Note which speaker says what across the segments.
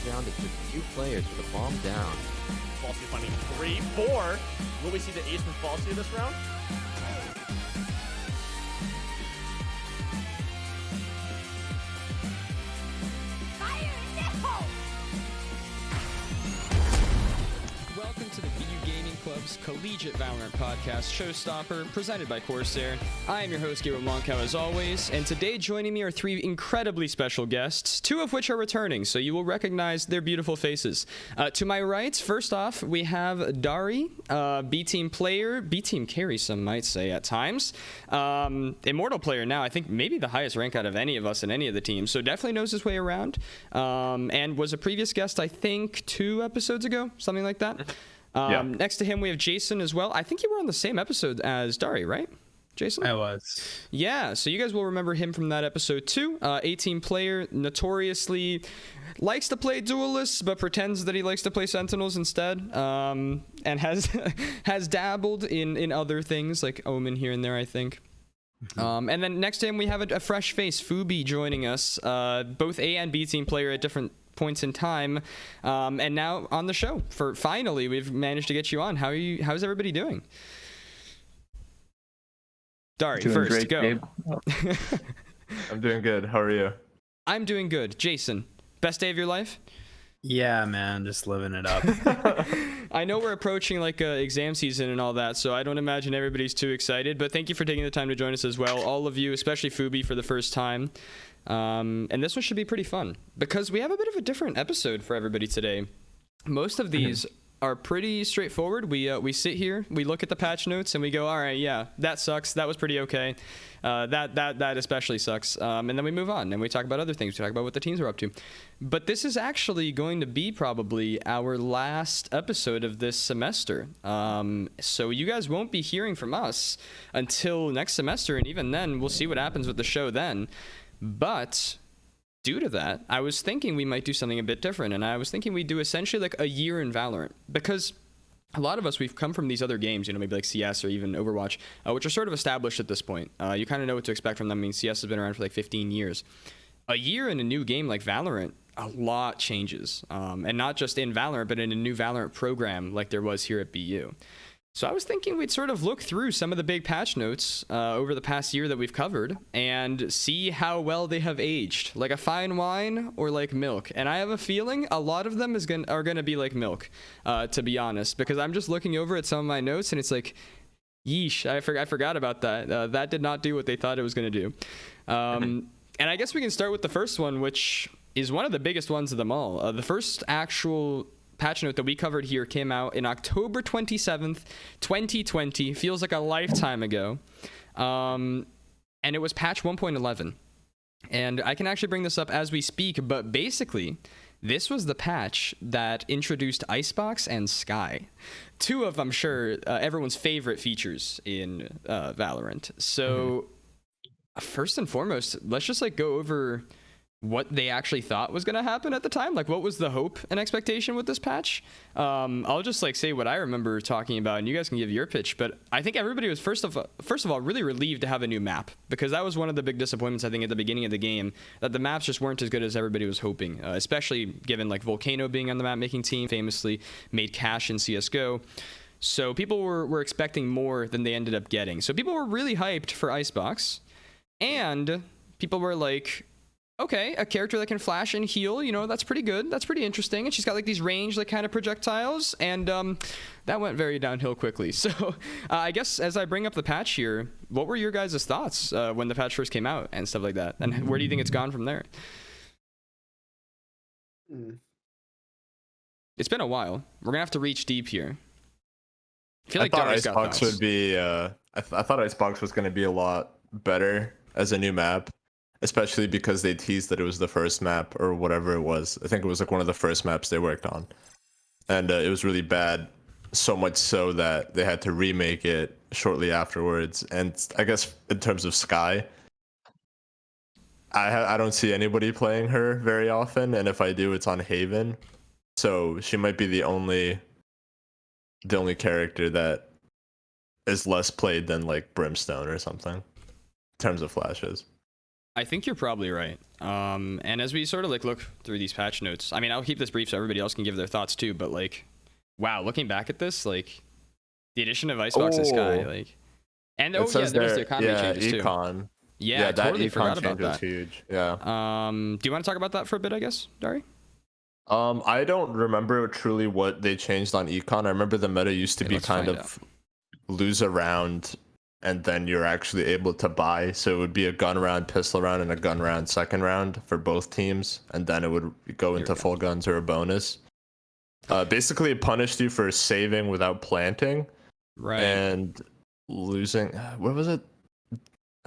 Speaker 1: down to just 2 players with a bomb down.
Speaker 2: Falsey finding 3, 4. Will we see the ace from Falsey this round?
Speaker 3: Welcome to the VU Gaming Club's collegiate Valorant podcast, Showstopper, presented by Corsair. I am your host, Gabriel Moncau, as always, and today joining me are 3 incredibly special guests, 2 of which are returning, so you will recognize their beautiful faces. To my right, first off, we have Dariy, B-team player, B-team carry, some might say at times. Immortal player now, I think maybe the highest rank out of any of us in any of the teams, so definitely knows his way around, and was a previous guest, I think, 2 episodes ago, something like that. Next to him, we have Jason as well. I think you were on the same episode as Dariy, right, Jason?
Speaker 4: I was.
Speaker 3: Yeah, so you guys will remember him from that episode too. 18 player, notoriously likes to play duelists, but pretends that he likes to play sentinels instead. And has has dabbled in other things like Omen here and there, I think. And then next to him, we have a fresh face, Phooby, joining us. Both A and B team player at different points in time, and now on the show. For finally, we've managed to get you on. How's everybody doing? Dariy,
Speaker 4: Doing
Speaker 3: first,
Speaker 4: great,
Speaker 3: go.
Speaker 4: Gabe.
Speaker 5: I'm doing good. How are you?
Speaker 3: I'm doing good. Jason, best day of your life?
Speaker 4: Yeah, man, just living it up.
Speaker 3: I know we're approaching like exam season and all that, so I don't imagine everybody's too excited, but thank you for taking the time to join us as well. All of you, especially Phooby, for the first time. And this one should be pretty fun because we have a bit of a different episode for everybody today. Most of these are pretty straightforward. We sit here, we look at the patch notes, and we go, all right, yeah, that sucks. That was pretty okay. That especially sucks. And then we move on and we talk about other things. We talk about what the teams are up to. But this is actually going to be probably our last episode of this semester. So you guys won't be hearing from us until next semester, and even then, we'll see what happens with the show then. But due to that, I was thinking we might do something a bit different, and I was thinking we'd do essentially like a year in Valorant, because a lot of us, we've come from these other games, maybe like CS or even Overwatch, which are sort of established at this point. You kind of know what to expect from them. I mean, CS has been around for like 15 years. A year in a new game like Valorant, a lot changes, and not just in Valorant, but in a new Valorant program like there was here at BU. So I was thinking we'd sort of look through some of the big patch notes over the past year that we've covered and see how well they have aged, like a fine wine or like milk. And I have a feeling a lot of them are gonna be like milk, to be honest, because I'm just looking over at some of my notes and it's like, yeesh, I forgot about that. That did not do what they thought it was gonna do. And I guess we can start with the first one, which is one of the biggest ones of them all. The first actual patch note that we covered here came out in October 27th, 2020. Feels like a lifetime ago. And it was patch 1.11. And I can actually bring this up as we speak, but basically, this was the patch that introduced Icebox and Sky. 2 of, I'm sure, everyone's favorite features in Valorant. So, first and foremost, let's just like go over what they actually thought was going to happen at the time. Like, what was the hope and expectation with this patch? I'll just like say what I remember talking about, and you guys can give your pitch. But I think everybody was first of all really relieved to have a new map, because that was one of the big disappointments, I think, at the beginning of the game, that the maps just weren't as good as everybody was hoping, especially given like Volcano being on the map making team, famously made cash in CSGO. So people were expecting more than they ended up getting. So people were really hyped for Icebox, and people were like, okay, a character that can flash and heal, you know, that's pretty good. That's pretty interesting. And she's got like these range like kind of projectiles, and that went very downhill quickly. So I guess as I bring up the patch here, what were your guys' thoughts when the patch first came out and stuff like that? And where do you think it's gone from there? It's been a while. We're gonna have to reach deep here. I feel like
Speaker 5: thought
Speaker 3: Dariy's got
Speaker 5: Icebox
Speaker 3: thoughts.
Speaker 5: would be. I thought Icebox was going to be a lot better as a new map, especially because they teased that it was the first map or whatever it was. I think it was like one of the first maps they worked on, and it was really bad. So much so that they had to remake it shortly afterwards. And I guess in terms of Sky, I don't see anybody playing her very often, and if I do, it's on Haven. So she might be the only character that is less played than like Brimstone or something in terms of flashes.
Speaker 3: I think you're probably right. And as we sort of like look through these patch notes, I mean, I'll keep this brief so everybody else can give their thoughts too. But like, wow, looking back at this, like the addition of Icebox and Sky, like, and
Speaker 5: It says
Speaker 3: there was
Speaker 5: there-
Speaker 3: the economy changes too.
Speaker 5: econ.
Speaker 3: Yeah, I
Speaker 5: that
Speaker 3: totally
Speaker 5: econ
Speaker 3: forgot about
Speaker 5: change was
Speaker 3: that.
Speaker 5: huge. Yeah.
Speaker 3: Do you want to talk about that for a bit? I guess, Dariy.
Speaker 5: I don't remember truly what they changed on econ. I remember the meta used to
Speaker 3: Okay,
Speaker 5: be
Speaker 3: let's
Speaker 5: kind
Speaker 3: find
Speaker 5: of lose a round and then you're actually able to buy. So it would be a gun round, pistol round, and a gun round second round for both teams, and then it would go into full guns or a bonus. Basically, it punished you for saving without planting,
Speaker 3: Right.
Speaker 5: and losing. What was it?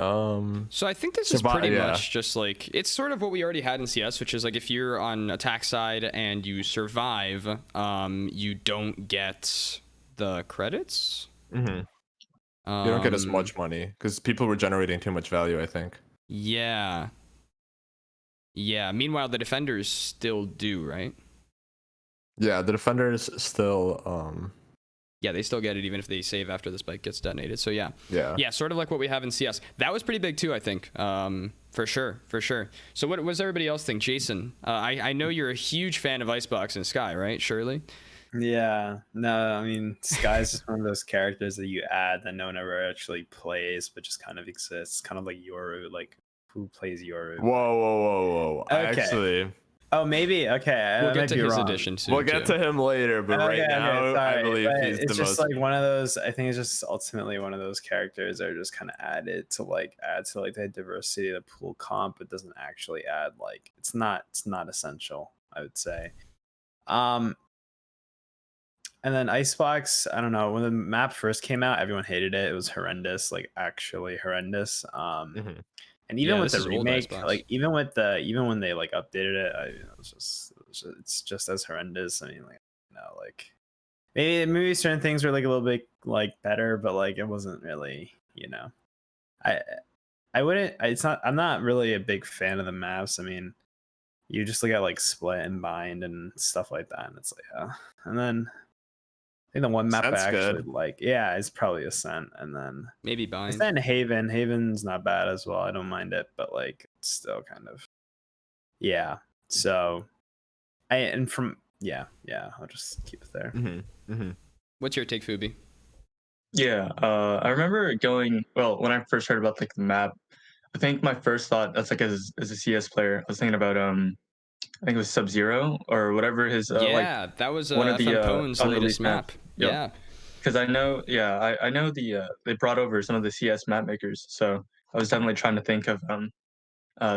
Speaker 3: So I think this is pretty much just like, it's sort of what we already had in CS, which is like if you're on attack side and you survive, you don't get the credits.
Speaker 5: Mm-hmm. You don't get as much money because people were generating too much value, I think.
Speaker 3: Yeah. Yeah. Meanwhile, the defenders still do, right?
Speaker 5: Yeah, the defenders still.
Speaker 3: Yeah, they still get it even if they save after the spike gets detonated. So yeah.
Speaker 5: Yeah.
Speaker 3: Yeah, sort of like what we have in CS. That was pretty big too, I think. For sure. So what does everybody else think? Jason, I know you're a huge fan of Icebox and Sky, right? Surely.
Speaker 4: Yeah, no, I mean, Sky's just one of those characters that you add that no one ever actually plays, but just kind of exists. Kind of like Yoru, like who plays Yoru?
Speaker 5: Whoa.
Speaker 4: Okay.
Speaker 5: Actually,
Speaker 4: Oh, maybe. Okay,
Speaker 3: We'll
Speaker 4: I
Speaker 3: get
Speaker 4: might
Speaker 3: to
Speaker 4: be
Speaker 3: his
Speaker 4: wrong.
Speaker 3: addition soon.
Speaker 5: we'll get to him later, but right now, I believe
Speaker 4: but
Speaker 5: he's
Speaker 4: it's
Speaker 5: the
Speaker 4: just
Speaker 5: most.
Speaker 4: like one of those. I think it's just ultimately one of those characters that are just kind of added to add to the diversity of the pool comp. It doesn't actually add it's not essential, I would say. And then Icebox, I don't know, when the map first came out, everyone hated it. It was horrendous, actually horrendous.
Speaker 5: Mhm.
Speaker 4: And even with
Speaker 3: this
Speaker 4: the
Speaker 3: is old
Speaker 4: remake,
Speaker 3: Icebox.
Speaker 4: even when they updated it, it's just as horrendous. I mean, maybe certain things were a little bit better, but it wasn't really, I wouldn't. I'm not really a big fan of the maps. I mean, you just look at split and bind and stuff like that, and it's and then I think the one map
Speaker 5: Ascent's
Speaker 4: I actually
Speaker 5: good.
Speaker 4: like, yeah, it's probably Ascent, and then
Speaker 3: Maybe Bind.
Speaker 4: Ascent and Haven. Haven's not bad as well. I don't mind it, but it's still kind of, yeah. So, I'll just keep it there.
Speaker 3: What's your take, Phooby?
Speaker 6: Yeah, I remember when I first heard about the map. I think my first thought, that's as a CS player, I was thinking about I think it was Sub-Zero or whatever his
Speaker 3: that was
Speaker 6: one of the
Speaker 3: FM Pone's latest
Speaker 6: unreleased
Speaker 3: map.
Speaker 6: Yep.
Speaker 3: Yeah.
Speaker 6: Because I know they brought over some of the CS map makers, so I was definitely trying to think of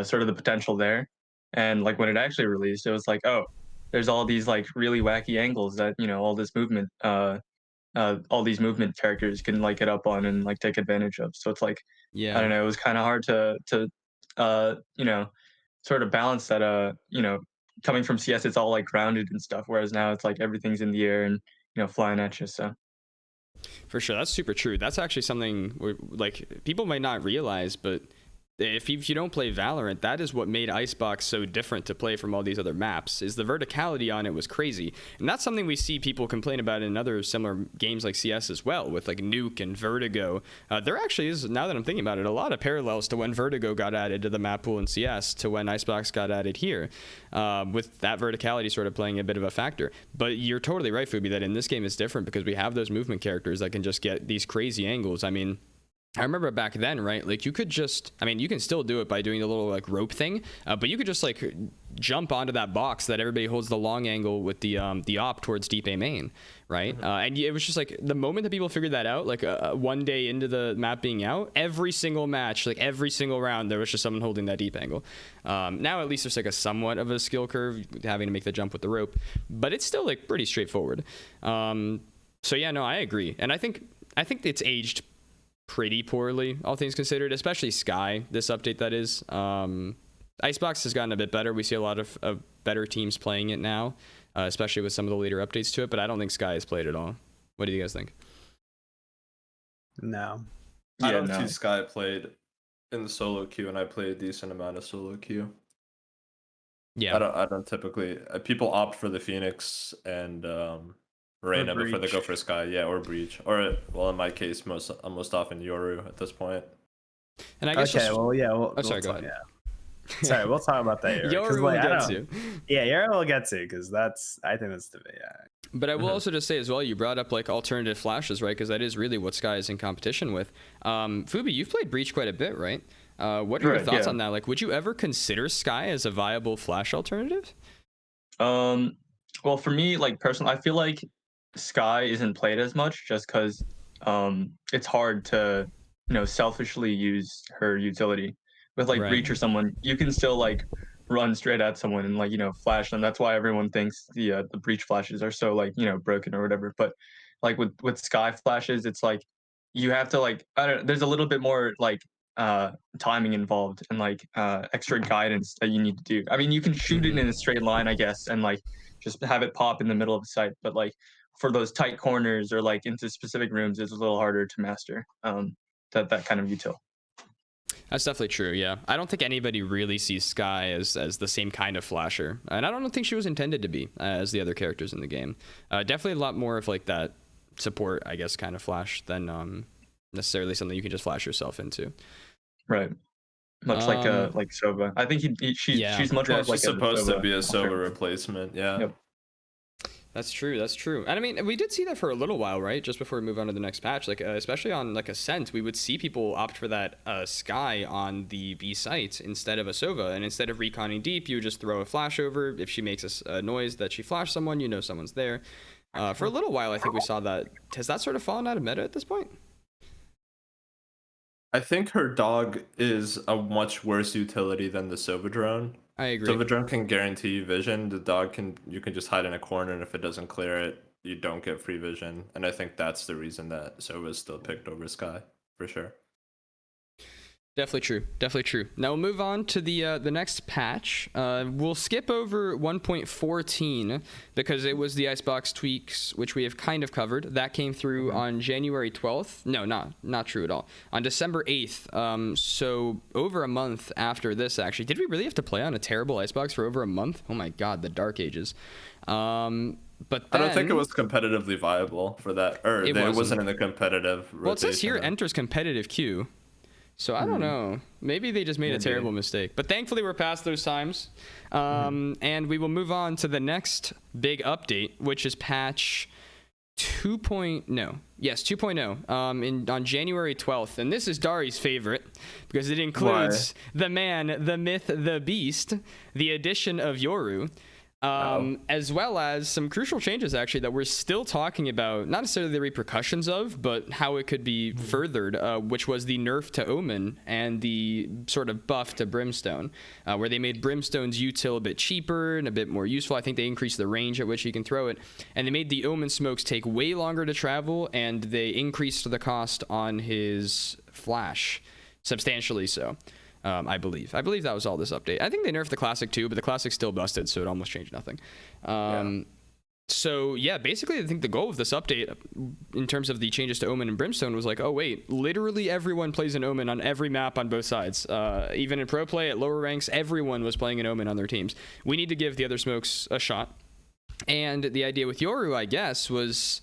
Speaker 6: sort of the potential there. And when it actually released, it was oh, there's all these really wacky angles that all this movement all these movement characters can get up on and take advantage of. So it's
Speaker 3: Yeah.
Speaker 6: I don't know, it was kind of hard to sort of balance that coming from CS, it's all grounded and stuff, whereas now it's everything's in the air and flying at you. So
Speaker 3: For sure, that's super true. That's actually something where, people might not realize, but if you don't play Valorant, that is what made Icebox so different to play from all these other maps, is the verticality on it was crazy. And that's something we see people complain about in other similar games like CS as well, with Nuke and Vertigo. There actually is, now that I'm thinking about it, a lot of parallels to when Vertigo got added to the map pool in CS to when Icebox got added here, with that verticality sort of playing a bit of a factor. But you're totally right, Phooby, that in this game it's different because we have those movement characters that can just get these crazy angles. I mean, I remember back then, right? You could just, I mean, you can still do it by doing the little rope thing, but you could just jump onto that box that everybody holds the long angle with the op towards deep A main, right? And it was just the moment that people figured that out, one day into the map being out, every single match, every single round, there was just someone holding that deep angle. Now at least there's a somewhat of a skill curve having to make the jump with the rope, but it's still pretty straightforward. So yeah, no, I agree, and I think it's aged pretty poorly, all things considered, especially Sky, this update that is. Icebox has gotten a bit better. We see a lot of better teams playing it now, especially with some of the later updates to it, but I don't think Sky has played at all. What do you guys think?
Speaker 4: No.
Speaker 5: I don't see Sky played in the solo queue, and I play a decent amount of solo queue.
Speaker 3: Yeah.
Speaker 5: I don't typically, people opt for the Phoenix and Reyna before they go for Sky, or Breach, or well, in my case, most often Yoru at this point.
Speaker 3: And I guess
Speaker 4: sorry, go ahead. Sorry, we'll talk about that.
Speaker 3: Yoru will get to.
Speaker 4: Yeah, Yoru will get to because I think that's the yeah.
Speaker 3: But I will also just say as well, you brought up like alternative flashes, right? Because that is really what Sky is in competition with. Phooby, you've played Breach quite a bit, right? What are your thoughts on that? Like, would you ever consider Sky as a viable flash alternative?
Speaker 6: Well, for me, like personally, I feel like Sky isn't played as much just because it's hard to selfishly use her utility. With like Breach or someone, you can still like run straight at someone and like flash them. That's why everyone thinks the Breach flashes are so like broken or whatever. But like with Sky flashes, it's like you have to like I don't. There's a little bit more like timing involved and like extra guidance that you need to do. I mean, you can shoot it in a straight line, I guess, and like just have it pop in the middle of the site. But like for those tight corners or like into specific rooms, it's a little harder to master that kind of util.
Speaker 3: That's definitely true, yeah. I don't think anybody really sees Sky as the same kind of flasher. And I don't think she was intended to be as the other characters in the game. Definitely a lot more of like that support, I guess, kind of flash than necessarily something you can just flash yourself into.
Speaker 6: Right. Much like Sova. I think she's much more like
Speaker 5: supposed to be a Sova replacement, yeah.
Speaker 6: Yep.
Speaker 3: That's true. And I mean, we did see that for a little while, right? Just before we move on to the next patch, like especially on like Ascent, we would see people opt for that Sky on the B site instead of a Sova, and instead of reconning deep, you would just throw a flash over. If she makes a noise that she flashed someone, you know someone's there. For a little while, I think we saw that. Has that sort of fallen out of meta at this point?
Speaker 5: I think her dog is a much worse utility than the Sova drone.
Speaker 3: I agree.
Speaker 5: Sova drone can guarantee you vision. The dog you can just hide in a corner, and if it doesn't clear it, you don't get free vision. And I think that's the reason that Sova is still picked over Sky, for sure.
Speaker 3: Definitely true. Now we'll move on to the next patch. We'll skip over 1.14 because it was the Icebox tweaks, which we have kind of covered. That came through on January 12th. No, not true at all. On December 8th. So over a month after this, actually. Did we really have to play on a terrible Icebox for over a month? Oh my god, the dark ages. But then,
Speaker 5: I don't think it was competitively viable for that. Or it wasn't in the competitive rotation.
Speaker 3: Well, it says here enters competitive queue. So I don't know. Maybe they just made a terrible mistake. But thankfully, we're past those times. And we will move on to the next big update, which is patch 2.0. Yes, 2.0 on January 12th. And this is Dariy's favorite because it includes the man, the myth, the beast, the addition of Yoru. As well as some crucial changes, actually, that we're still talking about, not necessarily the repercussions of, but how it could be furthered, which was the nerf to Omen and the sort of buff to Brimstone, where they made Brimstone's util a bit cheaper and a bit more useful. I think they increased the range at which you can throw it, and they made the Omen smokes take way longer to travel, and they increased the cost on his flash, substantially so. I believe that was all this update. I think they nerfed the classic too, but the classic still busted, so it almost changed nothing. So yeah, basically I think the goal of this update in terms of the changes to Omen and Brimstone was like, oh wait, literally everyone plays an Omen on every map on both sides. Even in pro play at lower ranks, everyone was playing an Omen on their teams. We need to give the other smokes a shot. And the idea with Yoru, I guess, was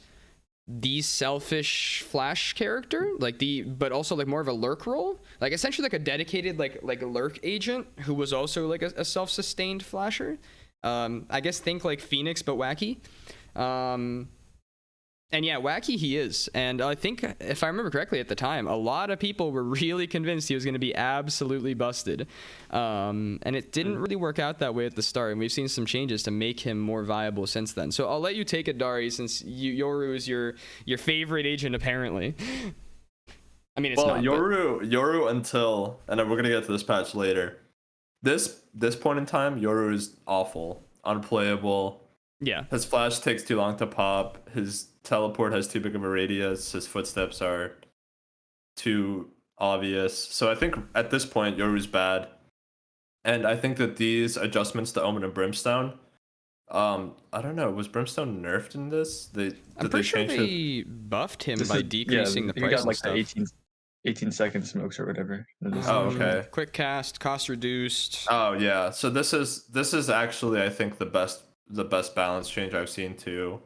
Speaker 3: the selfish flash character, but also like more of a lurk role, like essentially like a dedicated like a lurk agent who was also like a self-sustained flasher. I guess think like Phoenix but wacky. And yeah, wacky he is. And I think, if I remember correctly at the time, a lot of people were really convinced he was going to be absolutely busted. And it didn't really work out that way at the start. And we've seen some changes to make him more viable since then. So I'll let you take it, Dariy, since Yoru is your favorite agent, apparently. I mean, it's not.
Speaker 5: Yoru until, and we're going to get to this patch later. This point in time, Yoru is awful, unplayable.
Speaker 3: Yeah.
Speaker 5: His flash takes too long to pop. His teleport has too big of a radius. His footsteps are too obvious. So I think at this point, Yoru's bad. And I think that these adjustments to Omen and Brimstone, I don't know, was Brimstone nerfed in this?
Speaker 3: I'm pretty sure they buffed him by decreasing the price.
Speaker 6: He got like
Speaker 3: and
Speaker 6: the 18-second smokes or whatever.
Speaker 5: Oh, okay.
Speaker 3: Quick cast, cost reduced.
Speaker 5: Oh yeah. So this is actually, I think, the best balance change I've seen to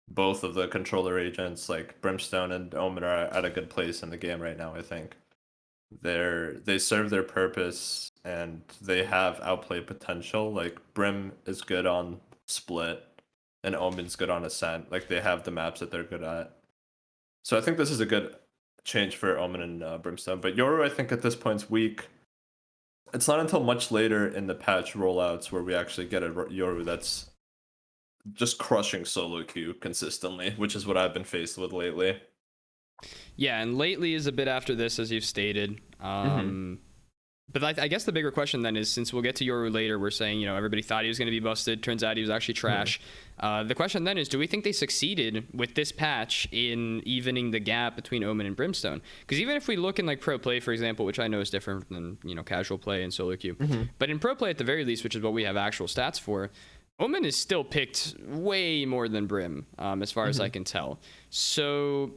Speaker 5: both of the controller agents. Like Brimstone and Omen are at a good place in the game right now. I think they serve their purpose and they have outplay potential. Like Brim is good on Split, and Omen's good on Ascent. Like they have the maps that they're good at. So I think this is a good change for Omen and Brimstone. But Yoru, I think at this point is weak. It's not until much later in the patch rollouts where we actually get a Yoru that's just crushing solo queue consistently, which is what I've been faced with lately.
Speaker 3: Yeah, and lately is a bit after this, as you've stated. But I guess the bigger question then is, since we'll get to Yoru later, we're saying, you know, everybody thought he was going to be busted. Turns out he was actually trash. The question then is, do we think they succeeded with this patch in evening the gap between Omen and Brimstone? Because even if we look in like pro play, for example, which I know is different than, you know, casual play and solo queue, but in pro play at the very least, which is what we have actual stats for, Omen is still picked way more than Brim, as far as I can tell. So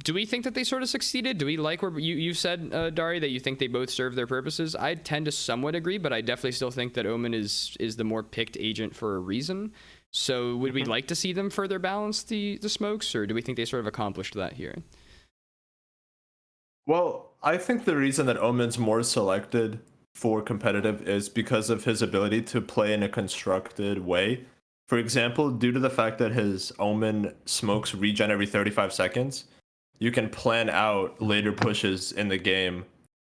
Speaker 3: do we think that they sort of succeeded? Do we like where you said, Dariy, that you think they both serve their purposes? I tend to somewhat agree, but I definitely still think that Omen is the more picked agent for a reason. So would we like to see them further balance the smokes, or do we think they sort of accomplished that here?
Speaker 5: Well, I think the reason that Omen's more selected for competitive is because of his ability to play in a constructed way. For example, due to the fact that his Omen smokes regen every 35 seconds, you can plan out later pushes in the game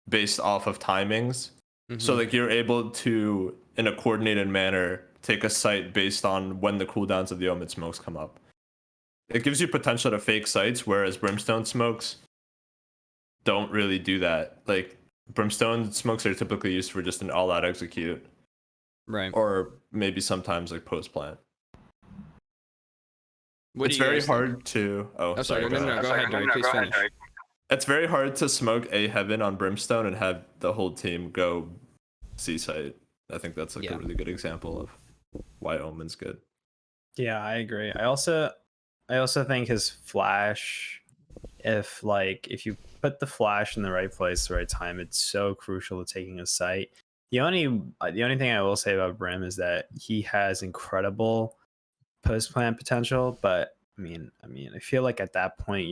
Speaker 5: based off of timings. So like you're able to, in a coordinated manner, take a site based on when the cooldowns of the Omen smokes come up. It gives you potential to fake sites, whereas Brimstone smokes don't really do that. Like Brimstone smokes are typically used for just an all-out execute,
Speaker 3: Right.
Speaker 5: or maybe sometimes like post plant.
Speaker 3: What
Speaker 5: It's
Speaker 3: do you
Speaker 5: very
Speaker 3: guys think?
Speaker 5: hard to. Oh, sorry.
Speaker 3: No, go ahead, Dariy. Please finish.
Speaker 5: It's very hard to smoke a heaven on Brimstone and have the whole team go C site. I think that's like a really good example of why Omen's good.
Speaker 4: Yeah, I agree. I also think his flash, if you put the flash in the right place, the right time, it's so crucial to taking a site. The only thing I will say about Brim is that he has incredible post plant potential, but I mean, I feel like at that point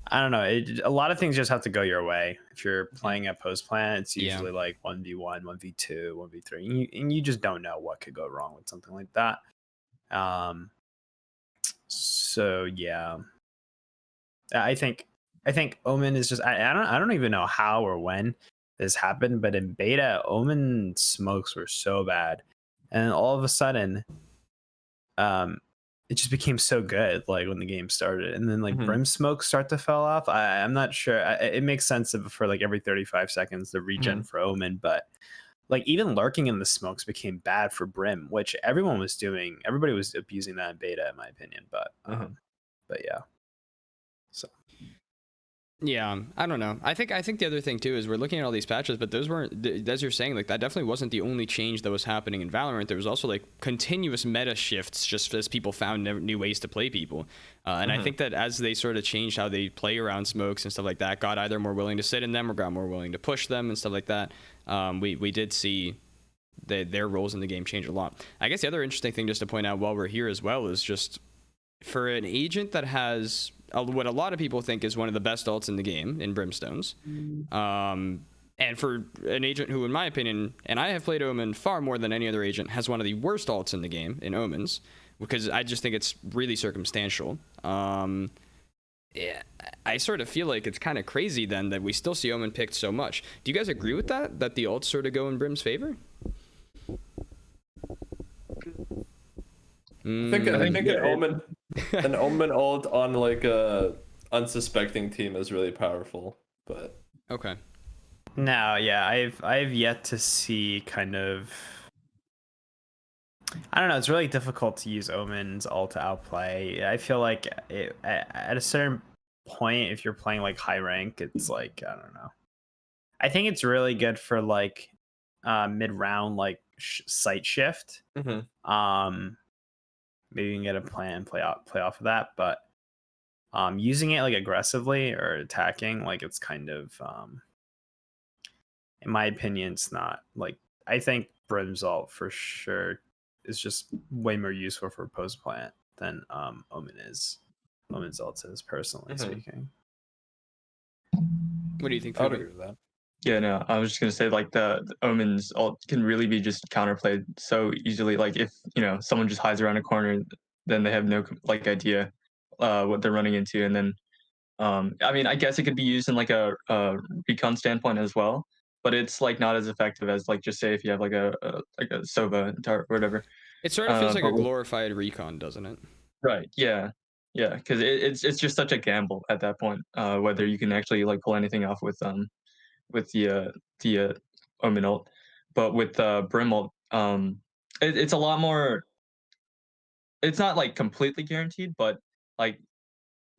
Speaker 4: I don't know. A lot of things just have to go your way. If you're playing at post plant, it's usually like 1v1, 1v2, 1v3, and you just don't know what could go wrong with something like that. So yeah, I think Omen is just I don't even know how or when this happened, but in beta, Omen smokes were so bad, and all of a sudden, it just became so good like when the game started, and then like Brim smokes start to fell off. I'm not sure. It makes sense for like every 35 seconds the regen for Omen, but like even lurking in the smokes became bad for Brim, which everybody was abusing that in beta in my opinion, but yeah. So
Speaker 3: Yeah, I don't know. I think the other thing too is we're looking at all these patches, but those weren't, as you're saying, like that definitely wasn't the only change that was happening in Valorant. There was also like continuous meta shifts just as people found new ways to play people. And I think that as they sort of changed how they play around smokes and stuff like that, got either more willing to sit in them or got more willing to push them and stuff like that. We did see their roles in the game change a lot. I guess the other interesting thing just to point out while we're here as well is just for an agent that has what a lot of people think is one of the best ults in the game in Brimstones, and for an agent who, in my opinion, and I have played Omen far more than any other agent, has one of the worst ults in the game in Omens, because I just think it's really circumstantial. Yeah, I sort of feel like it's kind of crazy then that we still see Omen picked so much. Do you guys agree with that the ults sort of go in Brim's favor?
Speaker 5: I think an Omen ult on like a unsuspecting team is really powerful, but
Speaker 3: okay.
Speaker 4: No, yeah, I've yet to see kind of. I don't know. It's really difficult to use Omen's ult to outplay. I feel like at a certain point, if you're playing like high rank, it's like I don't know. I think it's really good for like mid round like site shift. Maybe you can get a plan, play off of that, but using it like aggressively or attacking, like it's kind of, in my opinion, it's not like I think Brim's ult for sure is just way more useful for post plant than Omen's ult is, personally speaking.
Speaker 3: What do you think?
Speaker 5: I would
Speaker 3: Phooby?
Speaker 5: agree with that.
Speaker 6: Yeah, no, I was just gonna say like the omens all can really be just counterplayed so easily. Like if someone just hides around a corner, then they have no like idea what they're running into, and then I mean I guess it could be used in like a recon standpoint as well, but it's like not as effective as like just say if you have like a Sova or whatever.
Speaker 3: It sort of feels like
Speaker 6: But
Speaker 3: a glorified recon, doesn't it?
Speaker 6: right, yeah, yeah, because it's just such a gamble at that point whether you can actually like pull anything off with the Omen ult. But with Brim ult, it's a lot more. It's not like completely guaranteed, but like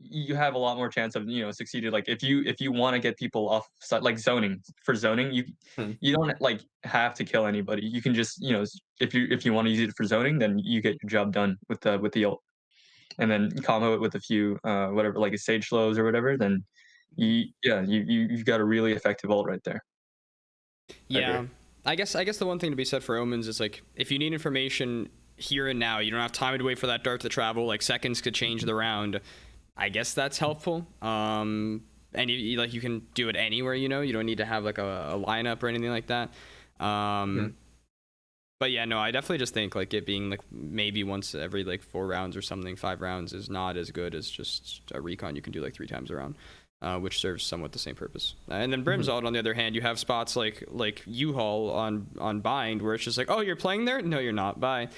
Speaker 6: you have a lot more chance of succeeded. Like if you want to get people off like zoning for zoning,
Speaker 5: Hmm.
Speaker 6: you don't like have to kill anybody. You can just if you want to use it for zoning, then you get your job done with the ult, and then combo it with a few whatever like a sage slows or whatever. Then you've got a really effective ult right there.
Speaker 3: Yeah, I guess the one thing to be said for omens is like if you need information here and now, you don't have time to wait for that dart to travel. Like seconds could change the round. I guess that's helpful. And you can do it anywhere. You don't need to have like a lineup or anything like that. But yeah, no, I definitely just think like it being like maybe once every like 4 rounds or something, 5 rounds is not as good as just a recon you can do like 3 times around. Which serves somewhat the same purpose. And then Brim's ult, on the other hand, you have spots like U-Haul on Bind where it's just like, oh, you're playing there? No, you're not. Bye.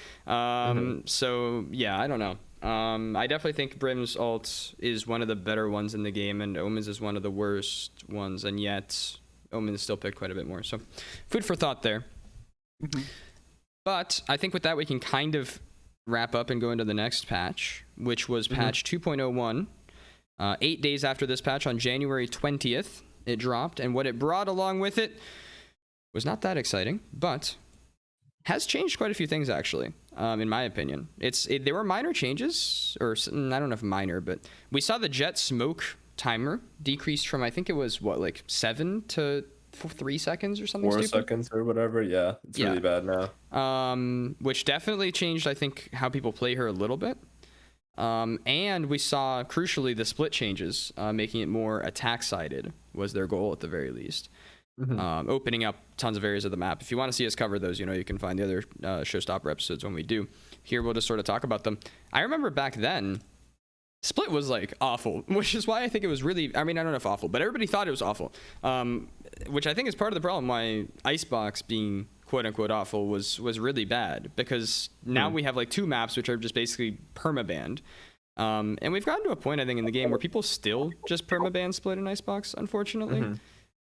Speaker 3: So yeah, I don't know. I definitely think Brim's ult is one of the better ones in the game, and Omen's is one of the worst ones, and yet Omen's still picked quite a bit more. So food for thought there. But I think with that we can kind of wrap up and go into the next patch, which was patch 2.01. 8 days after this patch, on January 20th, it dropped, and what it brought along with it was not that exciting, but has changed quite a few things, actually, in my opinion. There were minor changes, or I don't know if minor, but we saw the jet smoke timer decreased from, I think it was, what, like 7 to 3 seconds or something
Speaker 5: 4
Speaker 3: stupid?
Speaker 5: seconds or whatever, yeah. It's really bad now.
Speaker 3: Which definitely changed, I think, how people play her a little bit. And we saw, crucially, the split changes, making it more attack-sided was their goal at the very least. Opening up tons of areas of the map. If you want to see us cover those, you can find the other Showstopper episodes when we do. Here, we'll just sort of talk about them. I remember back then, split was like awful, which is why I think it was really, I mean, I don't know if awful, but everybody thought it was awful. Which I think is part of the problem why Icebox being quote-unquote awful was really bad, because now we have like 2 maps which are just basically permabanned, and we've gotten to a point, I think, in the game where people still just permaban split and Icebox, unfortunately.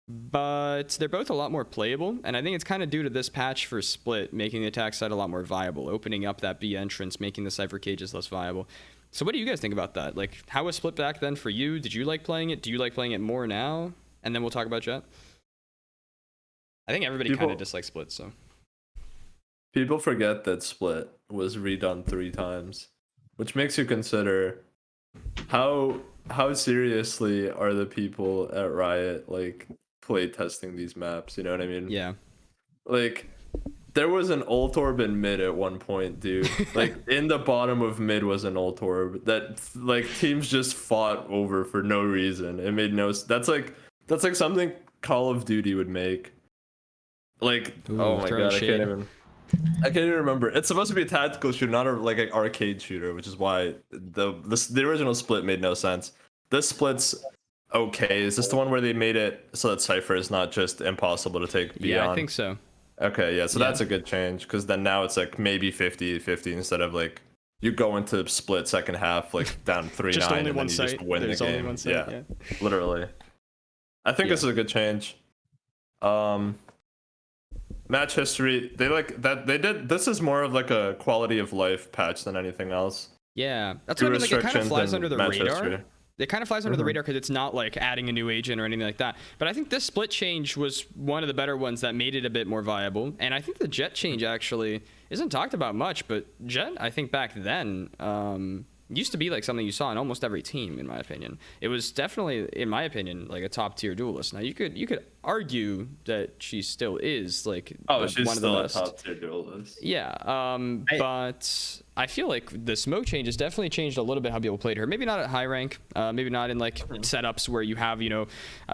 Speaker 3: But they're both a lot more playable, and I think it's kind of due to this patch for split making the attack side a lot more viable, opening up that B entrance, making the Cypher cages less viable. So what do you guys think about that? Like, how was split back then for you? Did you like playing it? Do you like playing it more now? And then we'll talk about Jet. I think everybody kind of dislikes split, so.
Speaker 5: People forget that split was redone 3 times, which makes you consider how seriously are the people at Riot like play testing these maps, you know what I mean?
Speaker 3: Yeah.
Speaker 5: Like there was an ult orb in mid at one point, dude. Like in the bottom of mid was an ult orb that like teams just fought over for no reason. It made no that's like something Call of Duty would make. Like,
Speaker 3: ooh,
Speaker 5: oh my god, I can't even remember. It's supposed to be a tactical shooter, not like an arcade shooter, which is why the original split made no sense. This split's okay. Is this the one where they made it so that Cypher is not just impossible to take beyond?
Speaker 3: Yeah, I think so.
Speaker 5: Okay, yeah, so that's a good change, because then now it's like maybe 50-50 instead of like you go into split second half like down 3-9
Speaker 3: just only
Speaker 5: and
Speaker 3: one
Speaker 5: then you
Speaker 3: site.
Speaker 5: just win
Speaker 3: There's
Speaker 5: the
Speaker 3: only
Speaker 5: game.
Speaker 3: one site, yeah.
Speaker 5: Literally. I think this is a good change. Match history, they like that they did. This is more of like a quality of life patch than anything else.
Speaker 3: Yeah, that's what I mean. Like, it kind of flies under the radar.
Speaker 5: History.
Speaker 3: It kind of flies under the radar because it's not like adding a new agent or anything like that. But I think this split change was one of the better ones that made it a bit more viable. And I think the Jet change actually isn't talked about much, but Jet, I think back then, used to be like something you saw in almost every team, in my opinion. It was definitely, in my opinion, like a top tier duelist. Now you could argue that she still is like
Speaker 7: Oh, she's
Speaker 3: one of the
Speaker 7: still a
Speaker 3: best.
Speaker 7: top tier duelist.
Speaker 3: Yeah, but I feel like the smoke changes definitely changed a little bit how people played her. Maybe not at high rank, maybe not in like setups where you have, you know,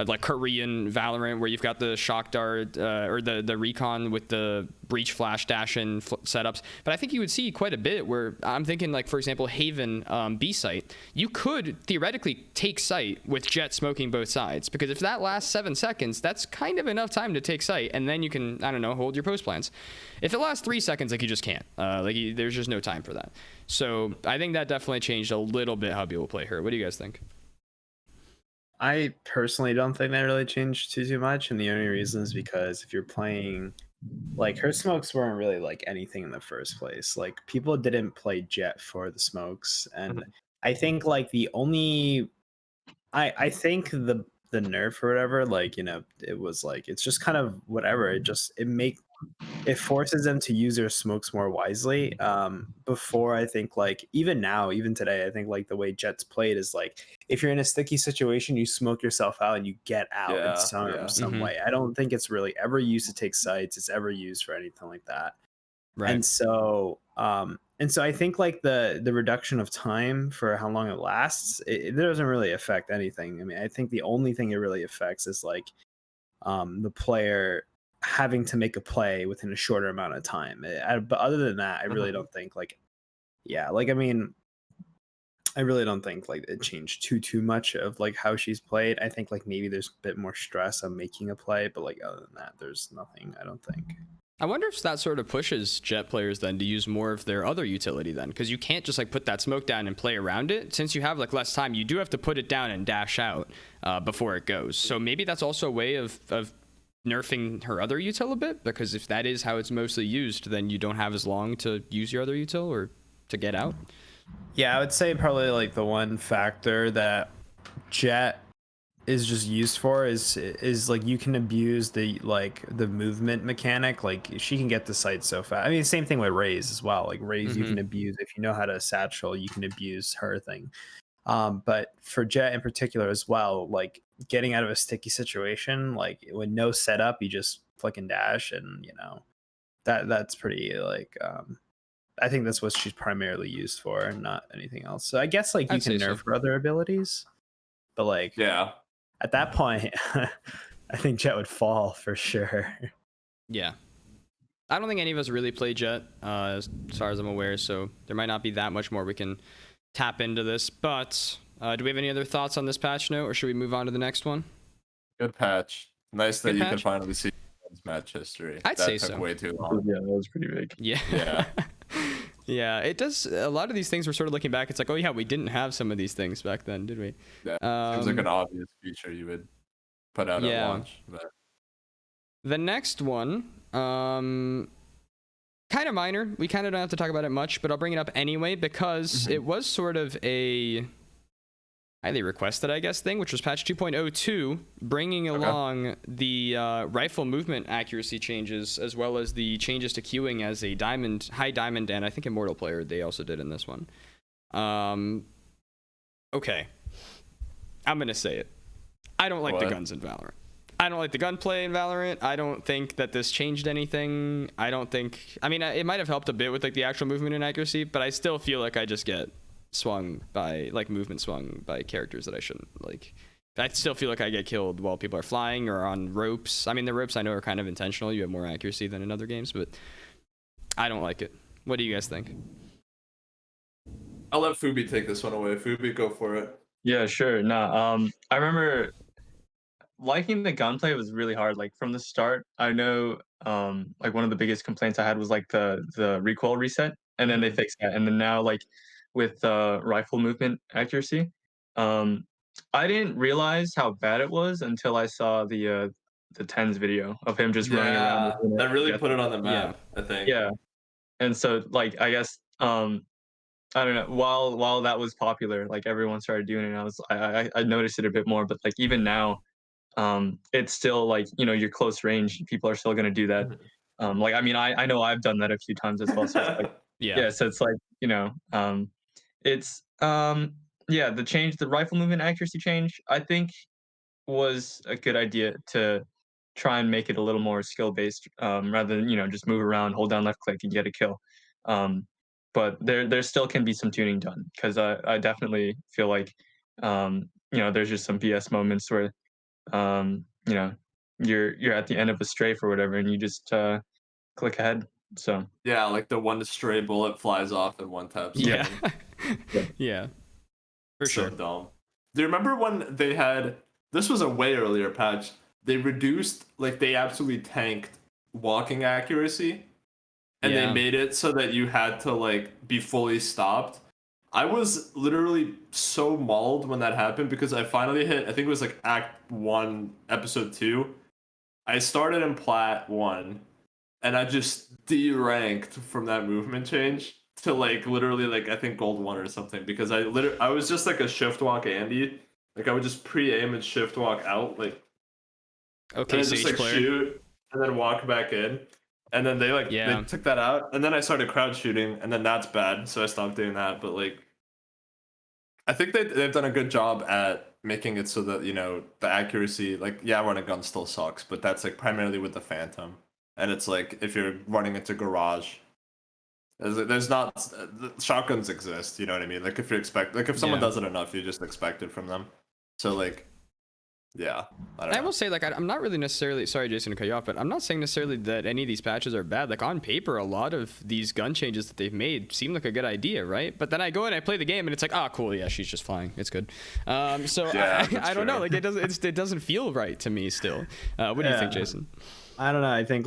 Speaker 3: like Korean Valorant where you've got the shock dart or the recon with the breach flash dash in setups. But I think you would see quite a bit where I'm thinking like, for example, Haven B site. You could theoretically take site with Jett smoking both sides, because if that lasts 7 seconds, that's kind of enough time to take site, and then you can, I don't know, hold your post plants. If it lasts 3 seconds, like you just can't. There's just no time for that. So I think that definitely changed a little bit how people play her. What do you guys think?
Speaker 4: I personally don't think that really changed too much, and the only reason is because if you're playing, like, her smokes weren't really like anything in the first place. Like, people didn't play Jett for the smokes, and I think like the only, I think the nerf or whatever, like, you know, it was like, it's just kind of whatever. It forces them to use their smokes more wisely. Before, I think like even now, even today, I think like the way Jett's played is like, if you're in a sticky situation, you smoke yourself out and you get out in some way. I don't think it's really ever used to take sites. It's ever used for anything like that.
Speaker 3: Right.
Speaker 4: And so I think like the reduction of time for how long it lasts, it doesn't really affect anything. I mean, I think the only thing it really affects is like the player having to make a play within a shorter amount of time. But other than that, I really don't think like, yeah, like, I mean, I really don't think like it changed too much of like how she's played. I think like maybe there's a bit more stress on making a play, but like other than that, there's nothing, I don't think.
Speaker 3: I wonder if that sort of pushes Jett players then to use more of their other utility then, because you can't just like put that smoke down and play around it. Since you have like less time, you do have to put it down and dash out before it goes. So maybe that's also a way of nerfing her other util a bit, because if that is how it's mostly used, then you don't have as long to use your other util or to get out.
Speaker 4: Yeah, I would say probably like the one factor that Jett is just used for is like you can abuse the movement mechanic. Like, she can get the site so fast. I mean, same thing with Raze as well. Like Raze, you can abuse if you know how to satchel, you can abuse her thing. But for Jett in particular as well, like getting out of a sticky situation, like with no setup, you just flick and dash, and you know that's pretty like I think that's what she's primarily used for, and not anything else. So I guess like you can nerf her other abilities, but like at that point, I think Jett would fall for sure. Yeah.
Speaker 3: I don't think any of us really play Jett, as far as I'm aware, so there might not be that much more we can tap into this. But do we have any other thoughts on this patch note, or should we move on to the next one?
Speaker 5: Good patch. Nice that
Speaker 3: Good
Speaker 5: you
Speaker 3: patch?
Speaker 5: can finally see match history.
Speaker 3: I'd say so.
Speaker 5: That took way too long.
Speaker 6: Yeah, that was pretty big.
Speaker 3: Yeah. Yeah, it does. A lot of these things, we're sort of looking back. It's like, oh yeah, we didn't have some of these things back then, did we?
Speaker 5: Yeah, seems like an obvious feature you would put out at launch. But
Speaker 3: the next one, kind of minor. We kind of don't have to talk about it much, but I'll bring it up anyway because it was sort of a highly requested, I guess, thing, which was patch 2.02, bringing along the rifle movement accuracy changes, as well as the changes to queuing as a diamond, high diamond, and I think immortal player they also did in this one. Okay. I'm going to say it. I don't like the guns in Valorant. I don't like the gunplay in Valorant. I don't think that this changed anything. I mean, it might have helped a bit with like the actual movement and accuracy, but I still feel like I just get swung by movement swung by characters that I shouldn't. Like, I still feel like I get killed while people are flying or on ropes. I mean, the ropes I know are kind of intentional. You have more accuracy than in other games, but I don't like it. What do you guys think?
Speaker 7: I'll let Phooby take this one away. Phooby, go for it.
Speaker 6: Yeah, sure. Nah, I remember liking the gunplay was really hard. Like from the start, I know like one of the biggest complaints I had was like the recoil reset, and then they fixed that. And then now like with rifle movement accuracy, I didn't realize how bad it was until I saw the Tens video of him just running around.
Speaker 7: That really put it on the map, I think.
Speaker 6: Yeah. And so like I guess I don't know, while that was popular, like everyone started doing it, I noticed it a bit more, but like even now, it's still like, you know, your close range, people are still gonna do that. Like I mean I know I've done that a few times as well. So it's like, yeah, so it's like, you know, it's yeah, the rifle movement accuracy change, I think was a good idea to try and make it a little more skill based, rather than just move around, hold down left click, and get a kill. But there still can be some tuning done because I definitely feel like there's just some BS moments where you're at the end of a strafe or whatever, and you just click ahead. So
Speaker 7: Yeah, like the one stray bullet flies off in one tap.
Speaker 3: Yeah.
Speaker 6: Yeah.
Speaker 3: Yeah. For
Speaker 7: So
Speaker 3: sure.
Speaker 7: dumb. Do you remember when they had, this was a way earlier patch, they reduced, like they absolutely tanked walking accuracy, and
Speaker 3: Yeah.
Speaker 7: they made it so that you had to like be fully stopped. I was literally so mauled when that happened because I finally hit, I think it was like Act 1, Episode 2. I started in Plat 1, and I just deranked from that movement change to like literally like I think Gold 1 or something because I was just like a shift walk Andy. Like I would just pre-aim and shift walk out, like
Speaker 3: Okay,
Speaker 7: and then
Speaker 3: Sage
Speaker 7: just like
Speaker 3: player.
Speaker 7: shoot and then walk back in. And then they like
Speaker 3: Yeah.
Speaker 7: they took that out, and then I started crouch shooting, and then that's bad, so I stopped doing that. But like, I think they've done a good job at making it so that the accuracy, like running gun still sucks, but that's like primarily with the Phantom, and it's like if you're running into garage, there's not shotguns exist, you know what I mean? Like if if someone
Speaker 3: Yeah.
Speaker 7: does it enough, you just expect it from them. So like, yeah, I don't
Speaker 3: I
Speaker 7: know.
Speaker 3: will say, like, I'm not really necessarily, sorry, Jason, to cut you off, but I'm not saying necessarily that any of these patches are bad. Like, on paper, a lot of these gun changes that they've made seem like a good idea, right? But then I go and I play the game, and it's like, oh, cool, yeah, she's just flying. It's good. So
Speaker 7: Yeah,
Speaker 3: I don't know. Like, it doesn't feel right to me still. What do you think, Jason?
Speaker 4: I don't know. I think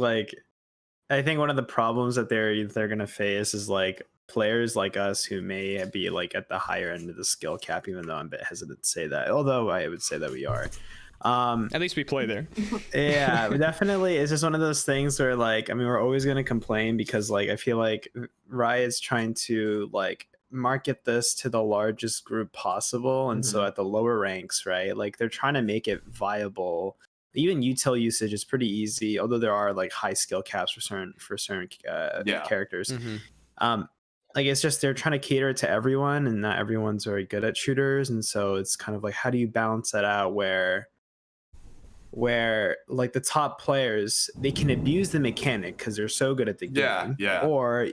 Speaker 4: one of the problems that they're gonna face is like players like us who may be like at the higher end of the skill cap, even though I'm a bit hesitant to say that. Although I would say that we are.
Speaker 3: At least we play there.
Speaker 4: Yeah, definitely. It's just one of those things where like, I mean, we're always gonna complain because like I feel like Riot's trying to like market this to the largest group possible, and so at the lower ranks, right? Like they're trying to make it viable. Even util usage is pretty easy, although there are like high skill caps for certain characters. Like it's just they're trying to cater to everyone, and not everyone's very good at shooters, and so it's kind of like how do you balance that out where like the top players, they can abuse the mechanic because they're so good at the game, or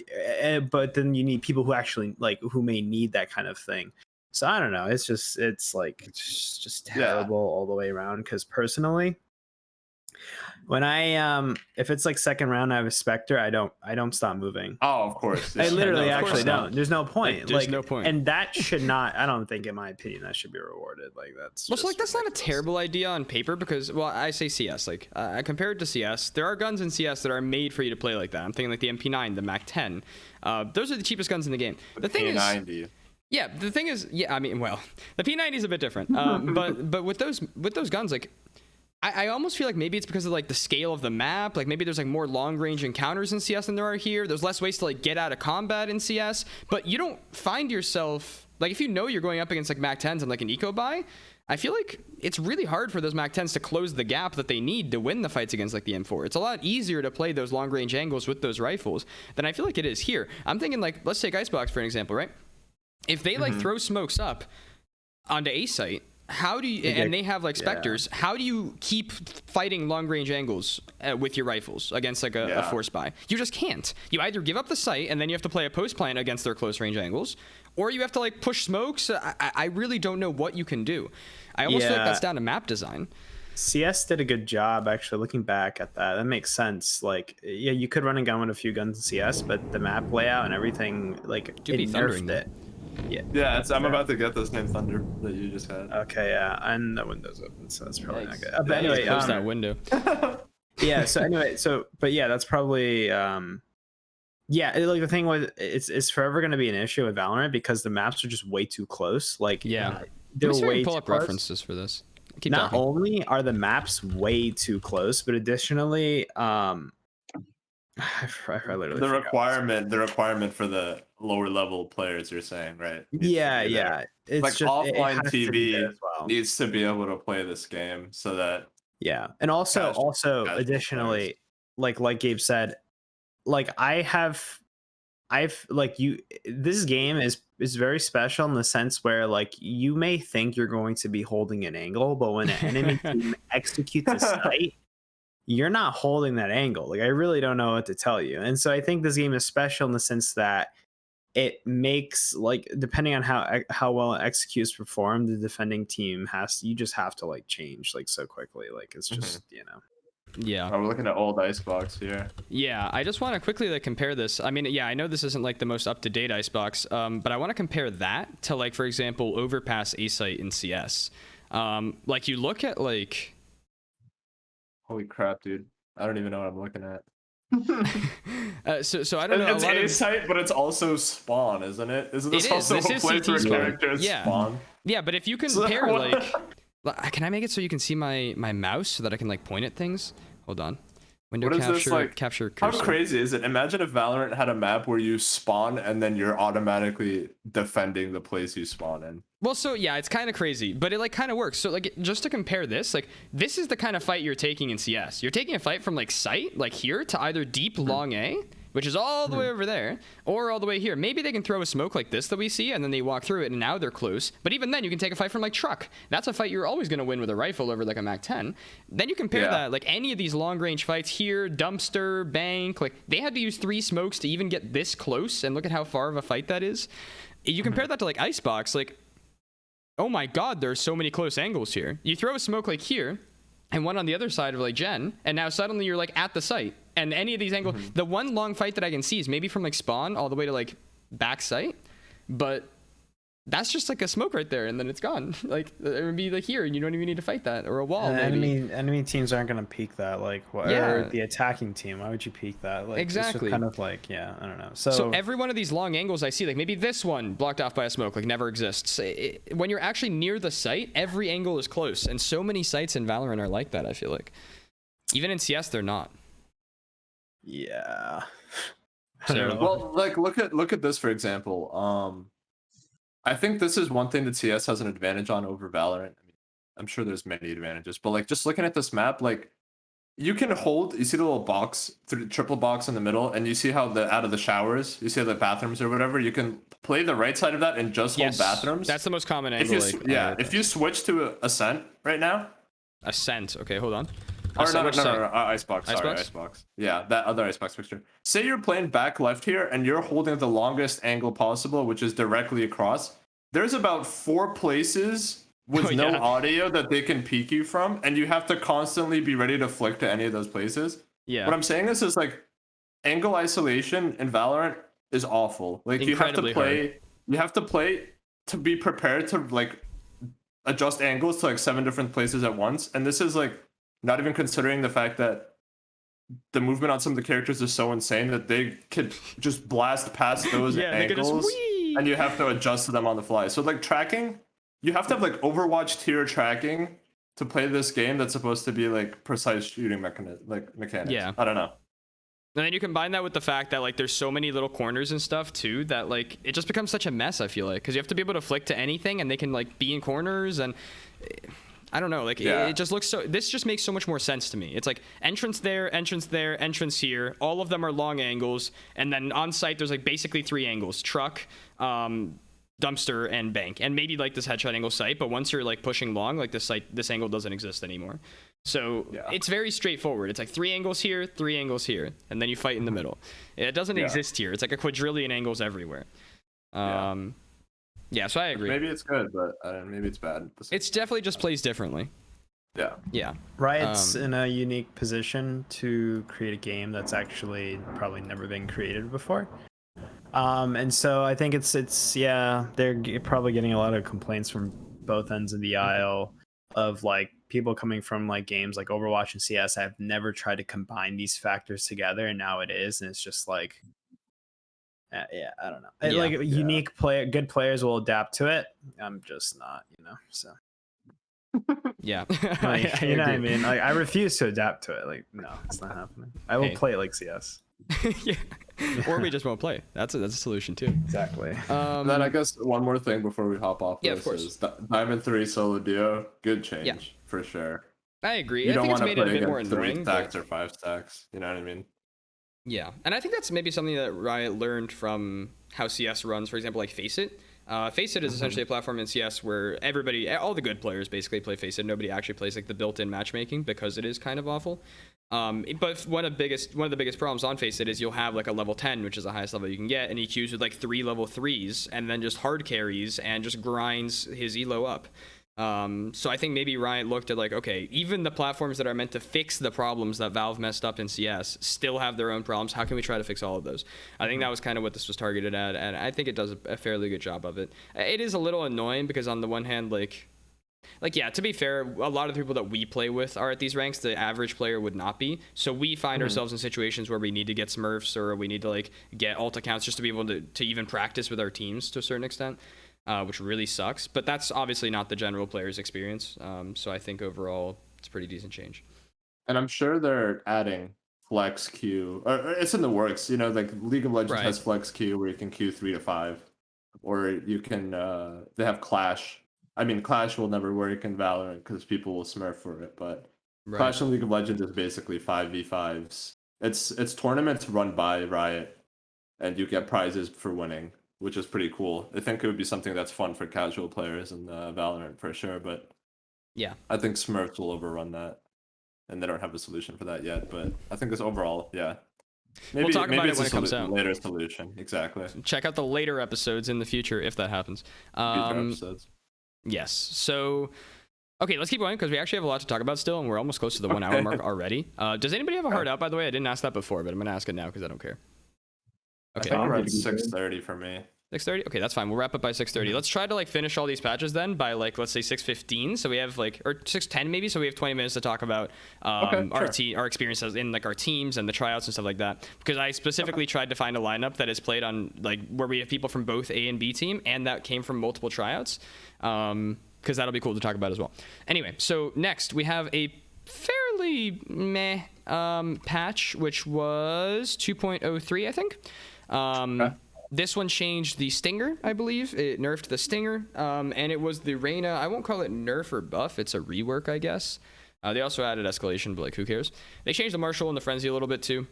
Speaker 4: but then you need people who actually like who may need that kind of thing. So I don't know, it's just terrible all the way around. Because personally, when I if it's like second round, I have a Spectre, I don't stop moving.
Speaker 7: Oh, of course.
Speaker 4: I literally
Speaker 3: of course
Speaker 4: actually
Speaker 3: not.
Speaker 4: don't. There's no point.
Speaker 3: There's no point.
Speaker 4: And that should not. I don't think, in my opinion, that should be rewarded. Like that's.
Speaker 3: Well, so,
Speaker 4: just
Speaker 3: like, that's not a
Speaker 4: ridiculous.
Speaker 3: terrible idea on paper because, well, I say CS. Like, I compare it to CS. There are guns in CS that are made for you to play like that. I'm thinking like the MP9, the MAC-10. Those are the cheapest guns in the game. The thing is, yeah, the thing is, yeah, I mean, well, the P90 is a bit different. But with those guns, like, I almost feel like maybe it's because of like the scale of the map. Like maybe there's like more long range encounters in CS than there are here. There's less ways to like get out of combat in CS, but you don't find yourself like, if you know you're going up against like MAC-10s and like an eco buy, I feel like it's really hard for those MAC-10s to close the gap that they need to win the fights against like the M4. It's a lot easier to play those long range angles with those rifles than I feel like it is here. I'm thinking like, let's take Icebox for an example, right? If they like throw smokes up onto A site, how do you, and they have like Spectres, how do you keep fighting long range angles with your rifles against like a force buy? You just can't. You either give up the site and then you have to play a post plant against their close range angles, or you have to like push smokes. I really don't know what you can do. I almost feel like that's down to map design.
Speaker 4: CS did a good job actually. Looking back at that, that makes sense. Like, yeah, you could run and gun with a few guns in CS, but the map layout and everything, like, it nerfed it.
Speaker 7: Yeah, I'm about to get this name Thunder that you just had.
Speaker 4: Okay, yeah, and the window's open, so that's probably not good.
Speaker 3: But
Speaker 4: But anyway,
Speaker 3: close that window.
Speaker 4: yeah. So anyway, but yeah, that's probably yeah. Like the thing with it's forever going to be an issue with Valorant because the maps are just way too close. Like, they're way
Speaker 3: pull
Speaker 4: too
Speaker 3: up
Speaker 4: close.
Speaker 3: references for this. Keep
Speaker 4: Not
Speaker 3: talking.
Speaker 4: only are the maps way too close, but additionally, I literally
Speaker 7: The
Speaker 4: forgot.
Speaker 7: requirement for the lower level players, you're saying, right?
Speaker 4: Yeah. It's
Speaker 7: Like
Speaker 4: just, it
Speaker 7: offline
Speaker 4: has to be there
Speaker 7: TV
Speaker 4: as well.
Speaker 7: needs to be able to play this game so that
Speaker 4: And also
Speaker 7: casual
Speaker 4: additionally, like Gabe said, like I've like this game is very special in the sense where like you may think you're going to be holding an angle, but when an enemy team executes a sight, you're not holding that angle. Like I really don't know what to tell you. And so I think this game is special in the sense that it makes, like, depending on how well it executes perform, the defending team you just have to like change like so quickly. Like it's just
Speaker 3: Yeah.
Speaker 5: Oh, we're looking at old Icebox here.
Speaker 3: Yeah, I just want to quickly like compare this. I mean, yeah, I know this isn't like the most up-to-date Icebox, but I want to compare that to like, for example, Overpass A-Site in CS. Like you look at like...
Speaker 5: Holy crap, dude. I don't even know what I'm looking at.
Speaker 3: So I don't know.
Speaker 5: It's A-Site, but it's also Spawn, isn't it? Isn't this also a
Speaker 3: This is
Speaker 5: place where
Speaker 3: CT Spawn.
Speaker 5: characters
Speaker 3: Yeah.
Speaker 5: spawn?
Speaker 3: Yeah, but if you compare like... Can I make it so you can see my mouse so that I can like point at things? Hold on. Window
Speaker 5: What is
Speaker 3: capture,
Speaker 5: this, like,
Speaker 3: capture
Speaker 5: How
Speaker 3: cursor.
Speaker 5: crazy is it? Imagine if Valorant had a map where you spawn and then you're automatically defending the place you spawn in.
Speaker 3: Well, so yeah, it's kind of crazy, but it like kind of works. So like, just to compare this, like this is the kind of fight you're taking in CS. You're taking a fight from like site, like here, to either deep long A, which is all the way over there, or all the way here. Maybe they can throw a smoke like this that we see, and then they walk through it, and now they're close. But even then, you can take a fight from like truck. That's a fight you're always going to win with a rifle over like a Mac-10. Then you compare that, like any of these long-range fights here, dumpster, bank, like they had to use 3 smokes to even get this close, and look at how far of a fight that is. You compare that to like Icebox, like, oh my god, there's so many close angles here. You throw a smoke like here, and one on the other side of like Gen, and now suddenly you're like at the site. And any of these angles, the one long fight that I can see is maybe from like spawn all the way to like back site, but that's just like a smoke right there, and then it's gone. Like it would be like here, and you don't even need to fight that, or a wall. Maybe.
Speaker 4: Enemy teams aren't gonna peek that. Like, or the attacking team, why would you peek that? Like,
Speaker 3: exactly.
Speaker 4: It's just kind of like, yeah, I don't know.
Speaker 3: So every one of these long angles I see, like maybe this one blocked off by a smoke, like never exists. When you're actually near the site, every angle is close, and so many sites in Valorant are like that. I feel like, even in CS, they're not.
Speaker 4: Yeah.
Speaker 3: So,
Speaker 5: well, like look at this for example. I think this is one thing that CS has an advantage on over Valorant. I mean, I'm sure there's many advantages, but like just looking at this map, like you can hold. You see the little box, triple box in the middle, and you see how out of the showers, you see the bathrooms or whatever. You can play the right side of that and just hold bathrooms.
Speaker 3: That's the most common angle.
Speaker 5: If you switch to Ascent right now.
Speaker 3: Ascent. Okay, hold on.
Speaker 5: Or no, Icebox. Sorry, Icebox. Yeah, that other Icebox picture. Say you're playing back left here, and you're holding the longest angle possible, which is directly across. There's about 4 places with no audio that they can peek you from, and you have to constantly be ready to flick to any of those places.
Speaker 3: Yeah.
Speaker 5: What I'm saying is like angle isolation in Valorant is awful. Like
Speaker 3: Incredibly
Speaker 5: you have to play to be prepared to like adjust angles to like 7 different places at once, and this is like. Not even considering the fact that the movement on some of the characters is so insane that they could just blast past those angles, and you have to adjust to them on the fly. So like tracking, you have to have like Overwatch tier tracking to play this game that's supposed to be like precise shooting mechanics.
Speaker 3: Yeah.
Speaker 5: I don't know.
Speaker 3: And then you combine that with the fact that like there's so many little corners and stuff too that like it just becomes such a mess. I feel like because you have to be able to flick to anything, and they can like be in corners and. I don't know, like it just looks so. This just makes so much more sense to me. It's like entrance there, entrance there, entrance here. All of them are long angles, and then on site there's like basically 3 angles: truck, dumpster, and bank, and maybe like this headshot angle site. But once you're like pushing long, like this angle doesn't exist anymore. So it's very straightforward. It's like 3 angles here, 3 angles here, and then you fight in the middle. It doesn't exist here. It's like a quadrillion angles everywhere. Yeah, so I agree.
Speaker 5: Maybe it's good, but maybe it's bad.
Speaker 3: It's definitely just plays differently. Yeah.
Speaker 4: Riot's in a unique position to create a game that's actually probably never been created before. And so I think it's they're probably getting a lot of complaints from both ends of the aisle of like people coming from like games like Overwatch and CS. I've never tried to combine these factors together, and now it is, and it's just like. I don't know. Unique good players will adapt to it. I'm just not, so.
Speaker 3: Yeah.
Speaker 4: Like, you know what I mean? Like, I refuse to adapt to it. Like, no, it's not happening. I will play it like CS.
Speaker 3: Yeah. Or we just won't play. That's a solution too.
Speaker 4: Exactly.
Speaker 5: Then I guess one more thing before we hop off.
Speaker 3: Of course.
Speaker 5: Is Diamond 3 solo duo. Good change for sure.
Speaker 3: I agree.
Speaker 5: You
Speaker 3: I
Speaker 5: don't
Speaker 3: think it's
Speaker 5: want to
Speaker 3: made it
Speaker 5: play
Speaker 3: a bit more
Speaker 5: against 3
Speaker 3: annoying.
Speaker 5: stacks or 5 stacks. You know what I mean?
Speaker 3: Yeah, and I think that's maybe something that Riot learned from how CS runs. For example, like Face It. Face It is essentially a platform in CS where all the good players basically play Face It. Nobody actually plays like the built-in matchmaking because it is kind of awful. But one of the biggest problems on Face It is you'll have like a level 10, which is the highest level you can get, and he queues with like 3 level 3s and then just hard carries and just grinds his elo up. So I think maybe Riot looked at like, okay, even the platforms that are meant to fix the problems that Valve messed up in CS still have their own problems. How can we try to fix all of those? I think that was kind of what this was targeted at, and I think it does a fairly good job of it. It is a little annoying because on the one hand, like yeah, to be fair, a lot of the people that we play with are at these ranks. The average player would not be. So we find ourselves in situations where we need to get smurfs or we need to like get alt accounts just to be able to even practice with our teams to a certain extent, which really sucks. But that's obviously not the general player's experience. So I think overall it's a pretty decent change.
Speaker 5: And I'm sure they're adding flex queue, or it's in the works. You know, like League of Legends has flex queue where you can queue 3 to 5, or you can. They have Clash. I mean, Clash will never work in Valorant because people will smurf for it. But Clash in League of Legends is basically 5v5s. It's tournaments run by Riot, and you get prizes for winning, which is pretty cool. I think it would be something that's fun for casual players in Valorant for sure. But
Speaker 3: yeah,
Speaker 5: I think Smurfs will overrun that, and they don't have a solution for that yet. But I think it's overall, yeah.
Speaker 3: We'll talk about it when it comes out.
Speaker 5: Later solution, exactly.
Speaker 3: Check out the later episodes in the future if that happens.
Speaker 5: Future episodes.
Speaker 3: Yes. So, okay, let's keep going because we actually have a lot to talk about still, and we're almost close to the 1 hour mark already. Does anybody have a hard out, by the way? I didn't ask that before, but I'm going to ask it now because I don't care. Okay.
Speaker 5: I think we're at 6:30 for me.
Speaker 3: 6:30? Okay, that's fine. We'll wrap up by 6:30. Let's try to like finish all these patches then by like, let's say 6:15. So we have like, or 6:10 maybe. So we have 20 minutes to talk about our experiences in like our teams and the tryouts and stuff like that. Because I specifically tried to find a lineup that is played on like where we have people from both A and B team and that came from multiple tryouts. Because that'll be cool to talk about as well. Anyway, so next we have a fairly meh patch, which was 2.03, I think. This one changed the Stinger, I believe. It nerfed the Stinger, and it was the Reyna. I won't call it nerf or buff. It's a rework, I guess. They also added escalation, but like, who cares? They changed the Marshal and the Frenzy a little bit too.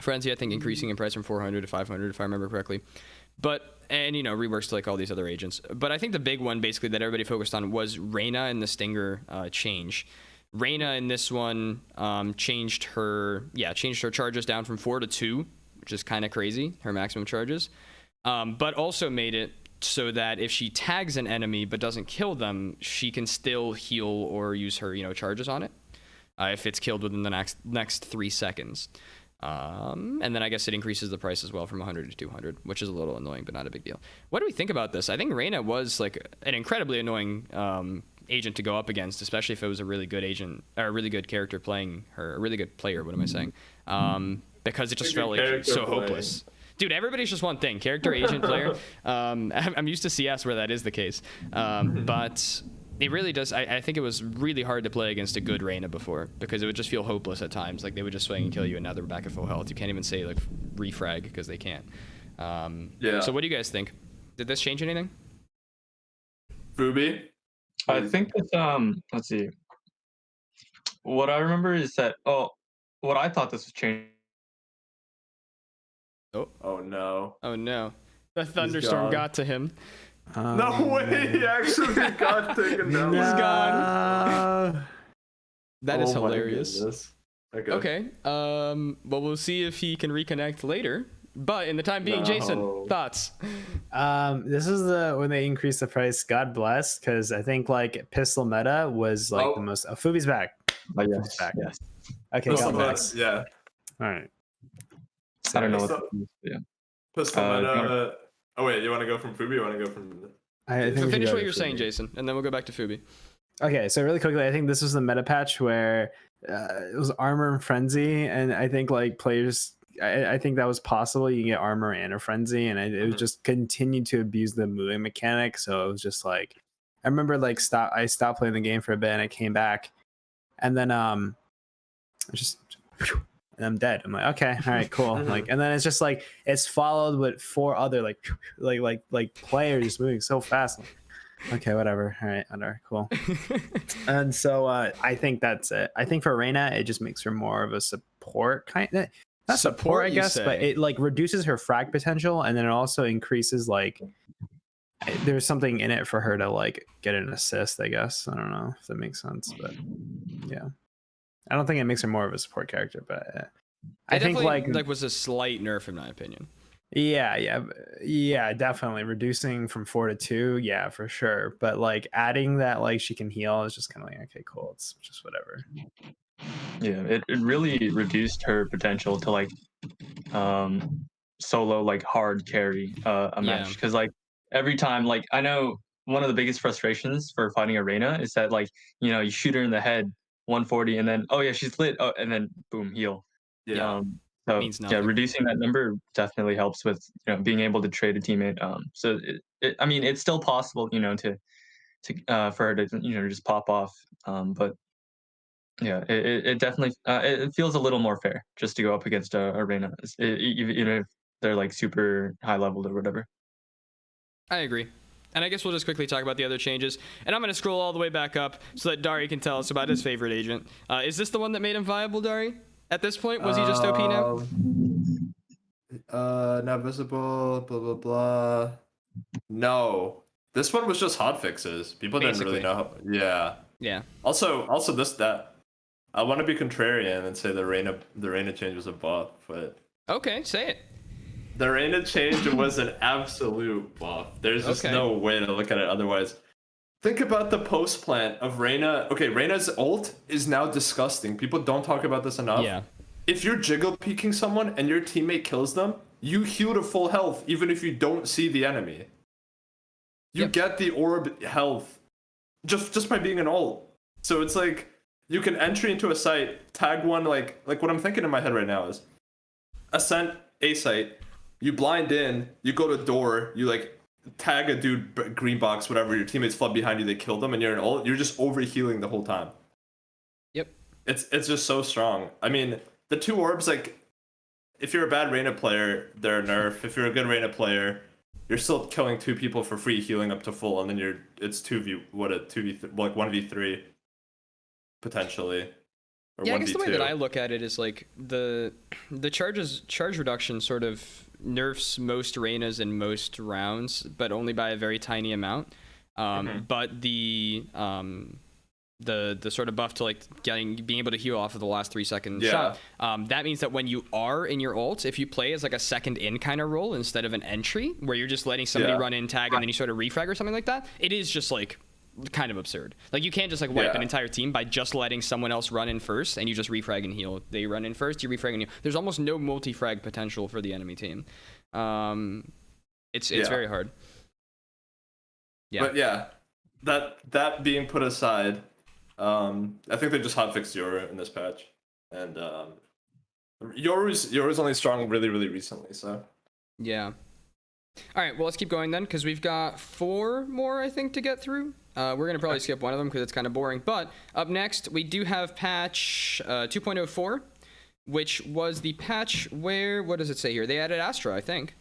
Speaker 3: Frenzy, I think, increasing in price from 400 to 500, if I remember correctly. And you know, reworks to like all these other agents. But I think the big one, basically, that everybody focused on was Reyna and the Stinger change. Reyna in this one changed her charges down from 4 to 2, which is kind of crazy, her maximum charges. But also made it so that if she tags an enemy but doesn't kill them, she can still heal or use her, charges on it if it's killed within the next 3 seconds. And then I guess it increases the price as well from 100 to 200, which is a little annoying, but not a big deal. What do we think about this? I think Reyna was like an incredibly annoying agent to go up against, especially if it was a really good agent or a really good character playing her, a really good player. What am I saying? Because it just felt like so hopeless. Dude, everybody's just one thing: character, agent, player. I'm used to CS where that is the case, but it really does. I think it was really hard to play against a good Reyna before because it would just feel hopeless at times. Like they would just swing and kill you, and now they're back at full health. You can't even say like refrag because they can't.
Speaker 7: Yeah.
Speaker 3: So what do you guys think? Did this change anything?
Speaker 7: Phooby?
Speaker 6: I think that let's see. What I remember is that what I thought this was changing.
Speaker 5: Oh no.
Speaker 3: Oh no. The thunderstorm got to him.
Speaker 7: No way, he actually got taken down.
Speaker 3: He's gone. That is hilarious. Okay. Well, we'll see if he can reconnect later. But in the time being, Jason, thoughts?
Speaker 4: This is when they increased the price. God bless, because I think like pistol meta was like the most. Phooby's back.
Speaker 6: Yes.
Speaker 4: Back.
Speaker 6: Yes.
Speaker 4: Okay.
Speaker 7: Pistol
Speaker 4: God
Speaker 7: meta,
Speaker 4: bless.
Speaker 7: yeah.
Speaker 4: All right.
Speaker 6: I don't know what that means, yeah.
Speaker 7: Pistol meta. Oh wait, you want to go from Phooby? Or you want to go from?
Speaker 4: I think
Speaker 3: finish what you're saying, Jason, and then we'll go back to Phooby.
Speaker 4: Okay, so really quickly, I think this was the meta patch where it was armor and frenzy, and I think like players, I think that was possible. You can get armor and a frenzy, and it was just continued to abuse the moving mechanic. So it was just like, I remember like I stopped playing the game for a bit, and I came back, and then and I'm dead. I'm like, okay, all right, cool. Like, and then it's just like it's followed with 4 other like players moving so fast. Like, okay, whatever. All right, whatever, cool. And so I think that's it. I think for Reyna, it just makes her more of a support kind of. Not support, I guess, but it like reduces her frag potential, and then it also increases like there's something in it for her to like get an assist, I guess. I don't know if that makes sense, but yeah. I don't think it makes her more of a support character, but I think
Speaker 3: like was a slight nerf in my opinion.
Speaker 4: yeah, definitely reducing from 4 to 2, yeah, for sure. But like adding that like she can heal is just kind of like, okay, cool, it's just whatever.
Speaker 6: Yeah, it really reduced her potential to like solo like hard carry a match,
Speaker 3: Yeah.
Speaker 6: because like every time, like I know one of the biggest frustrations for fighting Arena is that like you shoot her in the head 140 and then oh yeah she's lit, oh, and then boom, heal.
Speaker 7: Yeah.
Speaker 6: So
Speaker 3: Means
Speaker 6: yeah,
Speaker 3: nothing.
Speaker 6: reducing that number definitely helps with being able to trade a teammate. So I mean it's still possible for her to just pop off. But yeah, it definitely it feels a little more fair just to go up against Arena, even if they're like super high leveled or whatever.
Speaker 3: I agree. And I guess we'll just quickly talk about the other changes. And I'm going to scroll all the way back up so that Dariy can tell us about his favorite agent. Is this the one that made him viable, Dariy? At this point, was he just OP now?
Speaker 5: Not visible. Blah blah blah.
Speaker 7: No, this one was just hot fixes. People didn't really
Speaker 3: Basically.
Speaker 7: know. Yeah.
Speaker 3: Yeah.
Speaker 7: Also this that. I want to be contrarian and say the Reina change was a buff, but
Speaker 3: Okay, say it.
Speaker 7: the Reina change was an absolute buff. There's just
Speaker 3: Okay.
Speaker 7: no way to look at it otherwise. Think about the post plant of Reina. Okay, Reina's ult is now disgusting. People don't talk about this enough.
Speaker 3: Yeah.
Speaker 7: If you're jiggle peeking someone and your teammate kills them, you heal to full health even if you don't see the enemy. You
Speaker 3: Yep.
Speaker 7: get the orb health just by being an ult. So it's like you can entry into a site, tag one like what I'm thinking in my head right now is ascent a site, you blind in, you go to door, you like tag a dude green box, whatever, your teammates flood behind you, they kill them, and you're an ult, you're just over healing the whole time.
Speaker 3: Yep.
Speaker 7: It's just so strong. I mean, the two orbs, like if you're a bad Reina player, they're a nerf. If you're a good Reina player, you're still killing two people for free, healing up to full, and then it's 1v3 potentially. Or
Speaker 3: Yeah, I
Speaker 7: 1v2.
Speaker 3: guess the way that I look at it is like the charge reduction sort of nerfs most Reinas in most rounds, but only by a very tiny amount. But the sort of buff to like being able to heal off of the last 3 second shot, that means that when you are in your ult, if you play as like a second in kind of role instead of an entry where you're just letting somebody run in, tag, and then you sort of refrag or something like that, it is just like kind of absurd. Like you can't just like wipe an entire team by just letting someone else run in first and you just refrag and heal. They run in first, you refrag and heal. There's almost no multi-frag potential for the enemy team. It's very hard. Yeah.
Speaker 7: But yeah, that being put aside, I think they just hotfixed Yoru in this patch, and Yoru's only strong really recently. So
Speaker 3: yeah. All right, well let's keep going then because we've got 4 more I think to get through. We're gonna probably skip one of them because it's kind of boring. But up next we do have patch 2.04, which was the patch where, what does it say here? They added Astra, I think.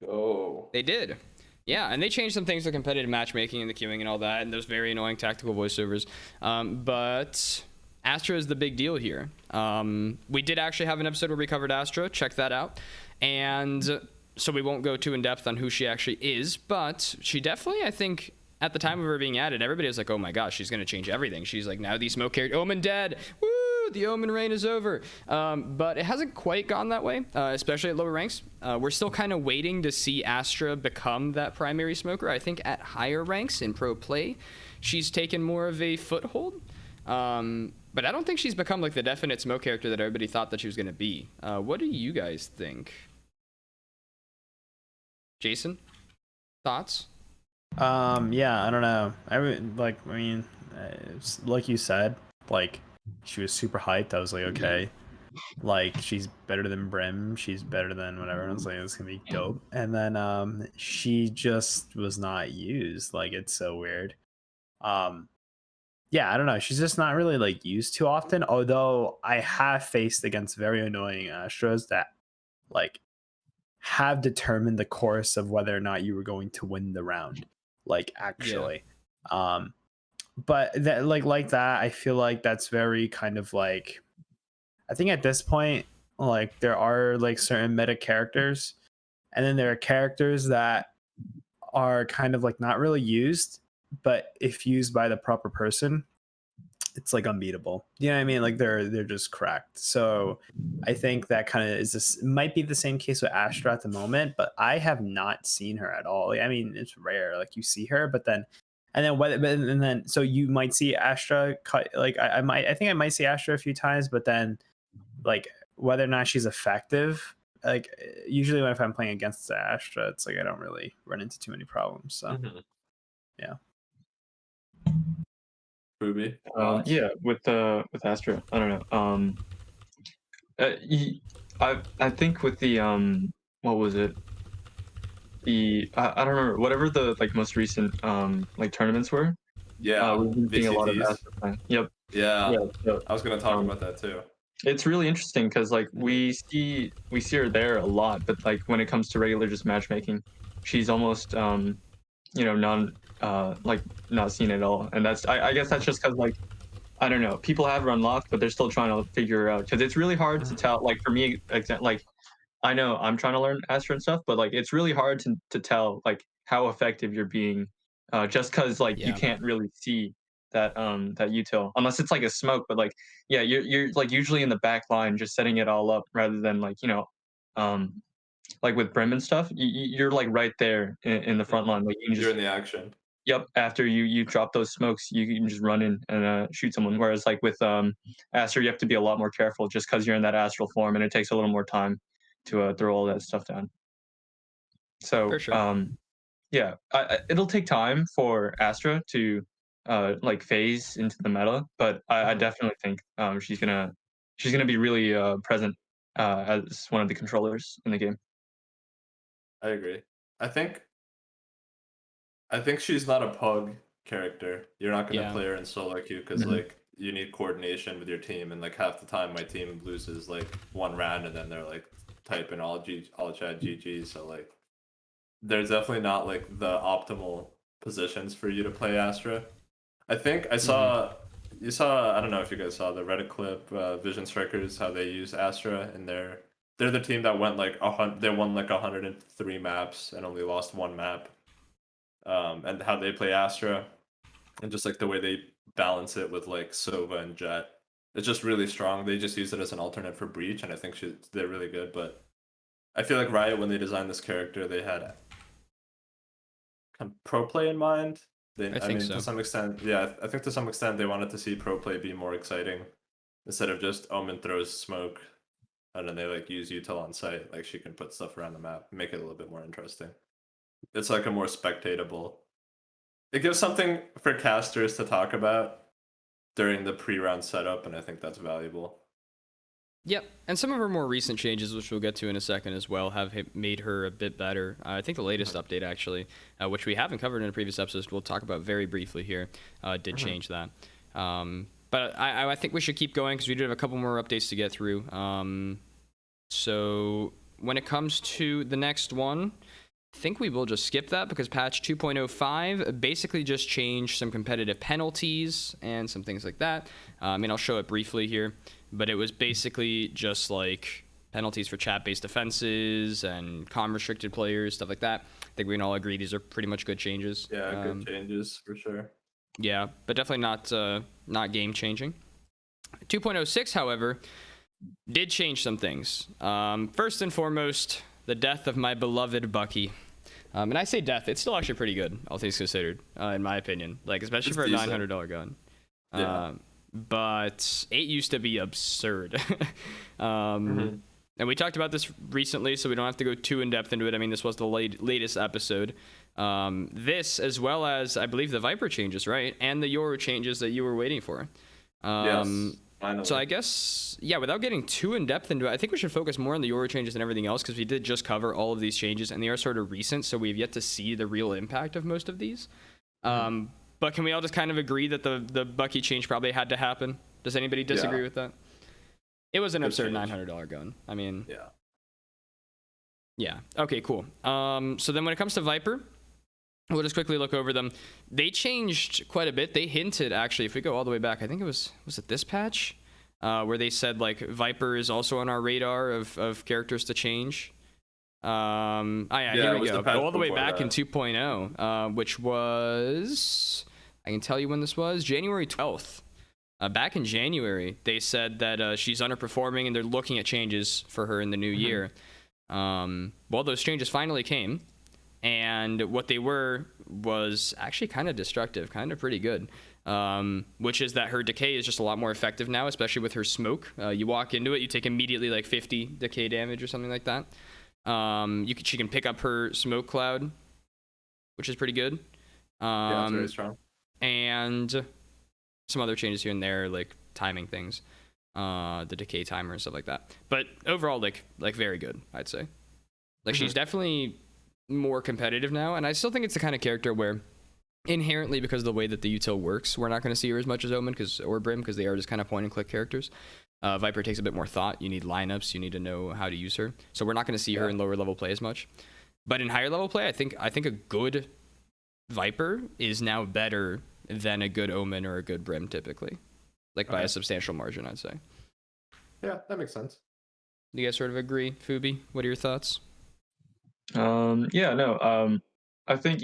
Speaker 7: Oh.
Speaker 3: They did. Yeah, and they changed some things to competitive matchmaking and the queuing and all that, and those very annoying tactical voiceovers. But Astra is the big deal here. We did actually have an episode where we covered Astra. Check that out. And so we won't go too in depth on who she actually is, but she definitely, I think, at the time of her being added, everybody was like, oh my gosh, she's going to change everything. She's like, now the smoke character, Omen dead. Woo! The Omen reign is over. But it hasn't quite gone that way, especially at lower ranks. We're still kind of waiting to see Astra become that primary smoker. I think at higher ranks in pro play, she's taken more of a foothold. But I don't think she's become like the definite smoke character that everybody thought that she was going to be. What do you guys think? Jason, thoughts?
Speaker 4: Yeah, I don't know. It's like you said, like she was super hyped. I was like, okay, like she's better than Brim, she's better than whatever. I was like, it's gonna be dope. And then she just was not used. Like it's so weird. Yeah, I don't know. She's just not really like used too often. Although I have faced against very annoying Astros that like have determined the course of whether or not you were going to win the round. Like actually. But that like that, I feel like that's very kind of like, I think at this point, like there are like certain meta characters, and then there are characters that are kind of like not really used, but if used by the proper person, it's like unbeatable. You know what I mean? Like they're just cracked. So I think that kind of is this might be the same case with Astra at the moment, but I have not seen her at all. Like, I mean, it's rare. Like you see her, but then and then what and then so you might see Astra cut like I think I might see Astra a few times, but then like whether or not she's effective, like usually when if I'm playing against Astra, it's like I don't really run into too many problems. So yeah.
Speaker 7: Phooby.
Speaker 6: Yeah, with Astra, I don't know. I think with the what was it? I don't remember, whatever the like most recent like tournaments were.
Speaker 7: Yeah,
Speaker 6: We've been seeing a lot of
Speaker 7: VCTs.
Speaker 6: Astra playing. Yep.
Speaker 7: Yeah,
Speaker 6: Yeah. So,
Speaker 7: I was gonna talk
Speaker 6: um,
Speaker 7: about that too.
Speaker 6: it's really interesting because like we see her there a lot, but like when it comes to regular just matchmaking, she's almost non like not seen at all. And that's I guess that's just because like I don't know, people have her unlocked, but they're still trying to figure her out because it's really hard to tell. Like for me, like I know I'm trying to learn Astra and stuff, but like it's really hard to tell like how effective you're being, just because like you
Speaker 3: Yeah.
Speaker 6: can't really see that util unless it's like a smoke. But like yeah, you're like usually in the back line just setting it all up rather than like um like with Brim and stuff, you're like right there in the front line. Like you can
Speaker 7: You're
Speaker 6: just
Speaker 7: in the action.
Speaker 6: yep, after you drop those smokes, you can just run in and shoot someone. Whereas like with Astra, you have to be a lot more careful just because you're in that astral form and it takes a little more time to throw all that stuff down. So
Speaker 3: For sure.
Speaker 6: yeah, it'll take time for Astra to like phase into the meta, but I definitely think she's gonna be really present as one of the controllers in the game.
Speaker 7: I agree. I think I think she's not a pug character. You're not gonna
Speaker 3: Yeah.
Speaker 7: play her in solo queue because
Speaker 6: Mhm.
Speaker 7: like you need coordination with your team, and like half the time my team loses like one round, and then they're like typing all chat GG. So like there's definitely not like the optimal positions for you to play Astra. I think I saw you saw I don't know if you guys saw the Reddit clip Vision Strikers how they use Astra in their they're the team that went like they won like 103 maps and only lost one map. And how they play Astra and just like the way they balance it with like Sova and Jet. It's just really strong. They just use it as an alternate for Breach, and I think they're really good. But I feel like Riot, when they designed this character, they had kind of pro play in mind.
Speaker 3: I think so.
Speaker 7: To some extent, yeah, I think to some extent they wanted to see pro play be more exciting instead of just Omen throws smoke and then they like use util on site. Like she can put stuff around the map, make it a little bit more interesting. It's like a more spectatable. It gives something for casters to talk about during the pre-round setup, and I think that's valuable.
Speaker 3: Yep, and some of her more recent changes, which we'll get to in a second as well, have made her a bit better. I think the latest update, actually, which we haven't covered in a previous episode, we'll talk about very briefly here, did change that. But I think we should keep going because we do have a couple more updates to get through. So when it comes to the next one, I think we will just skip that because patch 2.05 basically just changed some competitive penalties and some things like that. I mean, I'll show it briefly here, but it was basically just like penalties for chat-based offenses and com-restricted players, stuff like that. I think we can all agree these are pretty much good changes.
Speaker 7: Yeah, good changes for sure.
Speaker 3: Yeah, but definitely not game-changing. 2.06, however, did change some things. First and foremost, the death of my beloved Bucky. And I say death, it's still actually pretty good, all things considered, in my opinion. Like, especially for a $900 gun.
Speaker 7: Yeah.
Speaker 3: But it used to be absurd. And we talked about this recently, so we don't have to go too in-depth into it. I mean, this was the latest episode. This, as well as, I believe, the Viper changes, right? And the Yoru changes that you were waiting for.
Speaker 7: Yes. Finally.
Speaker 3: So I guess, yeah, without getting too in-depth into it, I think we should focus more on the Yoru changes and everything else because we did just cover all of these changes and they are sort of recent, so we've yet to see the real impact of most of these. But can we all just kind of agree that the Bucky change probably had to happen? Does anybody disagree with that? It was an absurd $900 gun. I mean... Yeah. Okay, cool. So then when it comes to Viper... We'll just quickly look over them. They changed quite a bit. They hinted, actually, if we go all the way back, I think it was it this patch? Where they said, like, Viper is also on our radar of characters to change. Yeah,
Speaker 7: Yeah,
Speaker 3: here
Speaker 7: it
Speaker 3: we
Speaker 7: was the
Speaker 3: go.
Speaker 7: patch
Speaker 3: All the way
Speaker 7: before
Speaker 3: back in
Speaker 7: that.
Speaker 3: 2.0, which was, I can tell you when this was, January 12th. Back in January, they said that she's underperforming and they're looking at changes for her in the new year. Well, those changes finally came, and what they were was actually kind of destructive, kind of pretty good. Which is that her decay is just a lot more effective now, especially with her smoke. You walk into it, you take immediately like 50 decay damage or something like that. She can pick up her smoke cloud, which is pretty good.
Speaker 7: Yeah, it's very strong.
Speaker 3: And some other changes here and there, like timing things, the decay timer and stuff like that. But overall, like very good, I'd say. Like she's definitely more competitive now, and I still think it's the kind of character where inherently, because of the way that the util works, we're not going to see her as much as Omen or Brim, because they are just kind of point and click characters. Viper takes a bit more thought. You need lineups, you need to know how to use her, so we're not going to see her in lower level play as much. But in higher level play, I think a good Viper is now better than a good Omen or a good Brim, typically, like by a substantial margin, I'd say.
Speaker 5: Yeah, that makes sense.
Speaker 3: Do you guys sort of agree? Phooby, what are your thoughts?
Speaker 6: Yeah, no. I think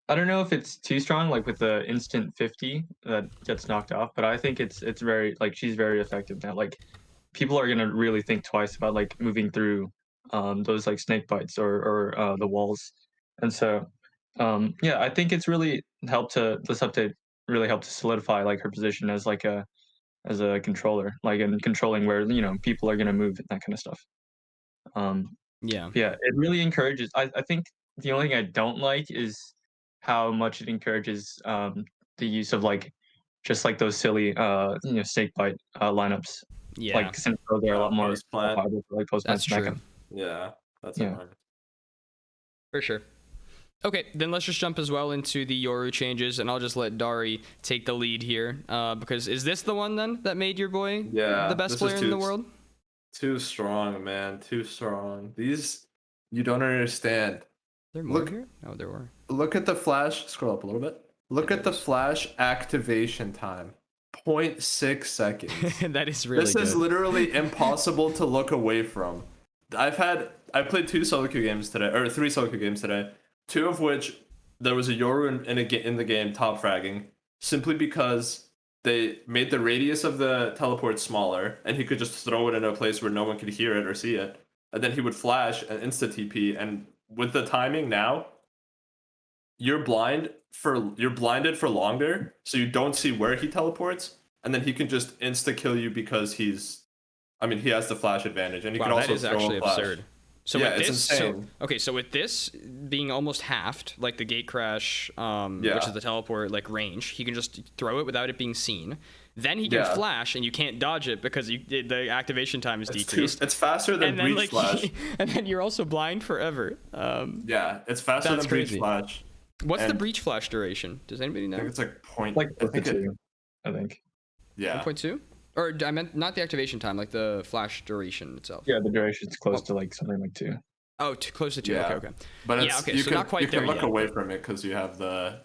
Speaker 6: I don't know if it's too strong, like with the instant 50 that gets knocked off, but I think it's very like she's very effective now. Like people are gonna really think twice about like moving through those like snake bites or the walls. And so yeah, I think it's really this update really helped to solidify like her position as like a controller, like in controlling where people are gonna move and that kind of stuff. Um
Speaker 3: Yeah.
Speaker 6: yeah, it really encourages. I think the only thing I don't like is how much it encourages the use of like just like those silly snake bite lineups.
Speaker 3: Yeah,
Speaker 6: Like since they're a lot more
Speaker 7: Post plant.
Speaker 6: viable for like post
Speaker 3: that's
Speaker 6: plants and that
Speaker 3: true.
Speaker 6: kind
Speaker 7: Yeah, that's
Speaker 6: Yeah.
Speaker 7: annoying.
Speaker 3: For sure. Okay, then let's just jump as well into the Yoru changes, and I'll just let Dariy take the lead here. Because is this the one then that made your boy
Speaker 7: Yeah,
Speaker 3: the best
Speaker 7: this is
Speaker 3: player in the
Speaker 7: too-
Speaker 3: world?
Speaker 7: Too strong, man. Too strong. These, you don't understand.
Speaker 3: There more
Speaker 7: Look-
Speaker 3: here? Oh, there were.
Speaker 7: Look at the flash. Scroll up a little bit. Look
Speaker 3: Yeah,
Speaker 7: at the
Speaker 3: there is.
Speaker 7: flash activation time. 0.6 seconds.
Speaker 3: That is really
Speaker 7: This
Speaker 3: good.
Speaker 7: is literally impossible to look away from. I played 2 solo queue games today, or 3 solo queue games today. 2 of which there was a Yoru in the game top fragging, simply because they made the radius of the teleport smaller, and he could just throw it in a place where no one could hear it or see it, and then he would flash and insta TP. And with the timing now, you're blinded for longer, so you don't see where he teleports, and then he can just insta kill you because he has the flash advantage, and he
Speaker 3: Wow,
Speaker 7: can also
Speaker 3: that is
Speaker 7: throw
Speaker 3: actually
Speaker 7: a flash.
Speaker 3: absurd. So
Speaker 7: Yeah,
Speaker 3: with
Speaker 7: it's
Speaker 3: this,
Speaker 7: insane.
Speaker 3: so with this being almost halved, like the gate crash, which
Speaker 7: Yeah.
Speaker 3: is the teleport like range, he can just throw it without it being seen. Then he can
Speaker 7: Yeah.
Speaker 3: flash, and you can't dodge it because the activation time is decreased.
Speaker 7: It's faster than
Speaker 3: And then
Speaker 7: breach
Speaker 3: like,
Speaker 7: flash.
Speaker 3: and then you're also blind forever.
Speaker 7: Yeah, it's faster
Speaker 3: That's
Speaker 7: than breach
Speaker 3: crazy.
Speaker 7: flash.
Speaker 3: What's the
Speaker 7: And
Speaker 3: breach flash duration? Does anybody
Speaker 7: I
Speaker 3: know?
Speaker 7: think it's like point.
Speaker 6: like
Speaker 7: I think it,
Speaker 6: 2, I think.
Speaker 7: yeah.
Speaker 3: 1.2? Or I meant not the activation time, like the flash duration itself.
Speaker 6: Yeah, the duration's close to like something like 2.
Speaker 3: Oh, close to 2.
Speaker 7: Yeah.
Speaker 3: Okay.
Speaker 7: But it's,
Speaker 3: Yeah, okay,
Speaker 7: you
Speaker 3: so
Speaker 7: can,
Speaker 3: not quite
Speaker 7: you can
Speaker 3: there
Speaker 7: look
Speaker 3: yet.
Speaker 7: away from it because you have the.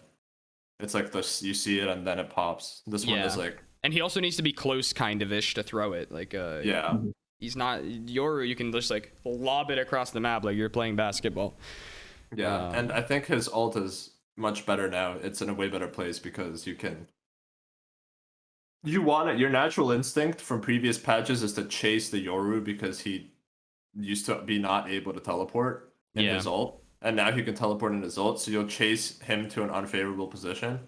Speaker 7: It's like this. You see it and then it pops. This one is
Speaker 3: Yeah.
Speaker 7: like.
Speaker 3: And he also needs to be close kind of ish to throw it. Like
Speaker 7: Yeah.
Speaker 3: he's not Yoru, you can just like lob it across the map like you're playing basketball.
Speaker 7: Yeah, and I think his ult is much better now. It's in a way better place because you want it. Your natural instinct from previous patches is to chase the Yoru because he used to be not able to teleport in
Speaker 3: Yeah.
Speaker 7: his ult, and now he can teleport in his ult. So you'll chase him to an unfavorable position,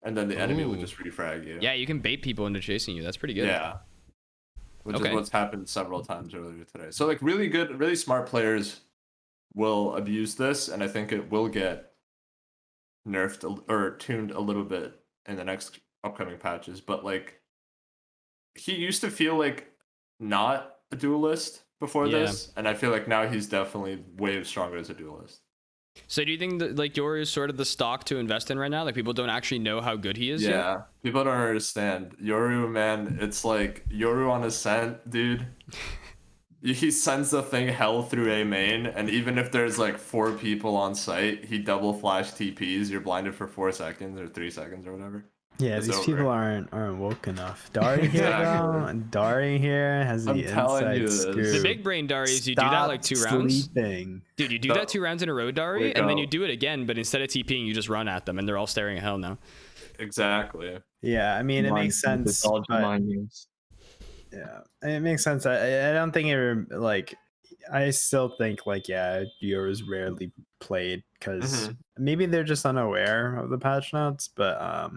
Speaker 7: and then the enemy will
Speaker 3: Ooh.
Speaker 7: just refrag you.
Speaker 3: Yeah, you can bait people into chasing you. That's pretty good.
Speaker 7: Yeah. Which
Speaker 3: Okay.
Speaker 7: is what's happened several times earlier today. So like really good, really smart players will abuse this, and I think it will get nerfed or tuned a little bit in the next upcoming patches. But like, he used to feel like not a duelist before
Speaker 3: Yeah.
Speaker 7: this, and I feel like now he's definitely way stronger as a duelist.
Speaker 3: So do you think that like Yoru is sort of the stock to invest in right now? Like people don't actually know how good he is yet?
Speaker 7: Yeah, people don't understand Yoru, man. It's like Yoru on Ascent, dude. He sends the thing hell through A main, and even if there's like 4 people on site, he double flash TPs. You're blinded for 4 seconds or 3 seconds or whatever.
Speaker 4: Yeah,
Speaker 7: It's
Speaker 4: these
Speaker 7: over.
Speaker 4: people aren't woke enough. Dariy here, bro. Dariy here has the
Speaker 5: I'm telling
Speaker 4: inside
Speaker 5: you this.
Speaker 4: scoop.
Speaker 3: The big brain Dariy is you do that like 2 rounds.
Speaker 4: Sleeping.
Speaker 3: Dude, you do that 2 rounds in a row, Dariy,
Speaker 7: Wake
Speaker 3: and then you
Speaker 7: up.
Speaker 3: do it again, but instead of TPing, you just run at them, and they're all staring at hell now.
Speaker 7: Exactly.
Speaker 4: Yeah, I mean, it makes sense.
Speaker 6: It's all just
Speaker 4: But,
Speaker 6: mind games.
Speaker 4: yeah, it makes sense. I don't think it like. I still think like Euro is rarely played because maybe they're just unaware of the patch notes, but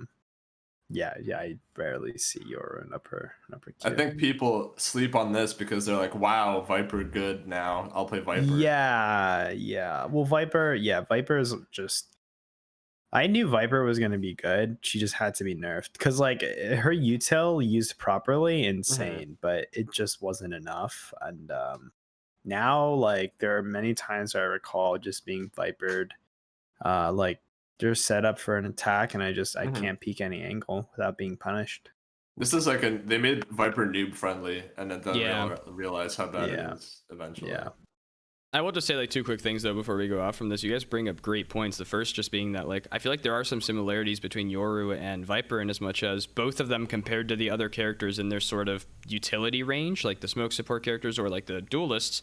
Speaker 4: yeah, I rarely see Euro in upper
Speaker 5: I
Speaker 4: queue.
Speaker 5: think people sleep on this because they're like, wow, Viper good now. I'll play Viper.
Speaker 4: Yeah. Well, Viper is just. I knew Viper was gonna be good. She just had to be nerfed because like her util used properly, insane, but it just wasn't enough. And now like there are many times I recall just being vipered, like they're set up for an attack, and I can't peek any angle without being punished.
Speaker 5: This is like they made Viper noob friendly, and then
Speaker 3: Yeah.
Speaker 5: realize how bad
Speaker 4: Yeah.
Speaker 5: it is eventually.
Speaker 4: Yeah.
Speaker 3: I will just say like 2 quick things though before we go off from this. You guys bring up great points. The first just being that like I feel like there are some similarities between Yoru and Viper in as much as both of them compared to the other characters in their sort of utility range, like the smoke support characters or like the duelists.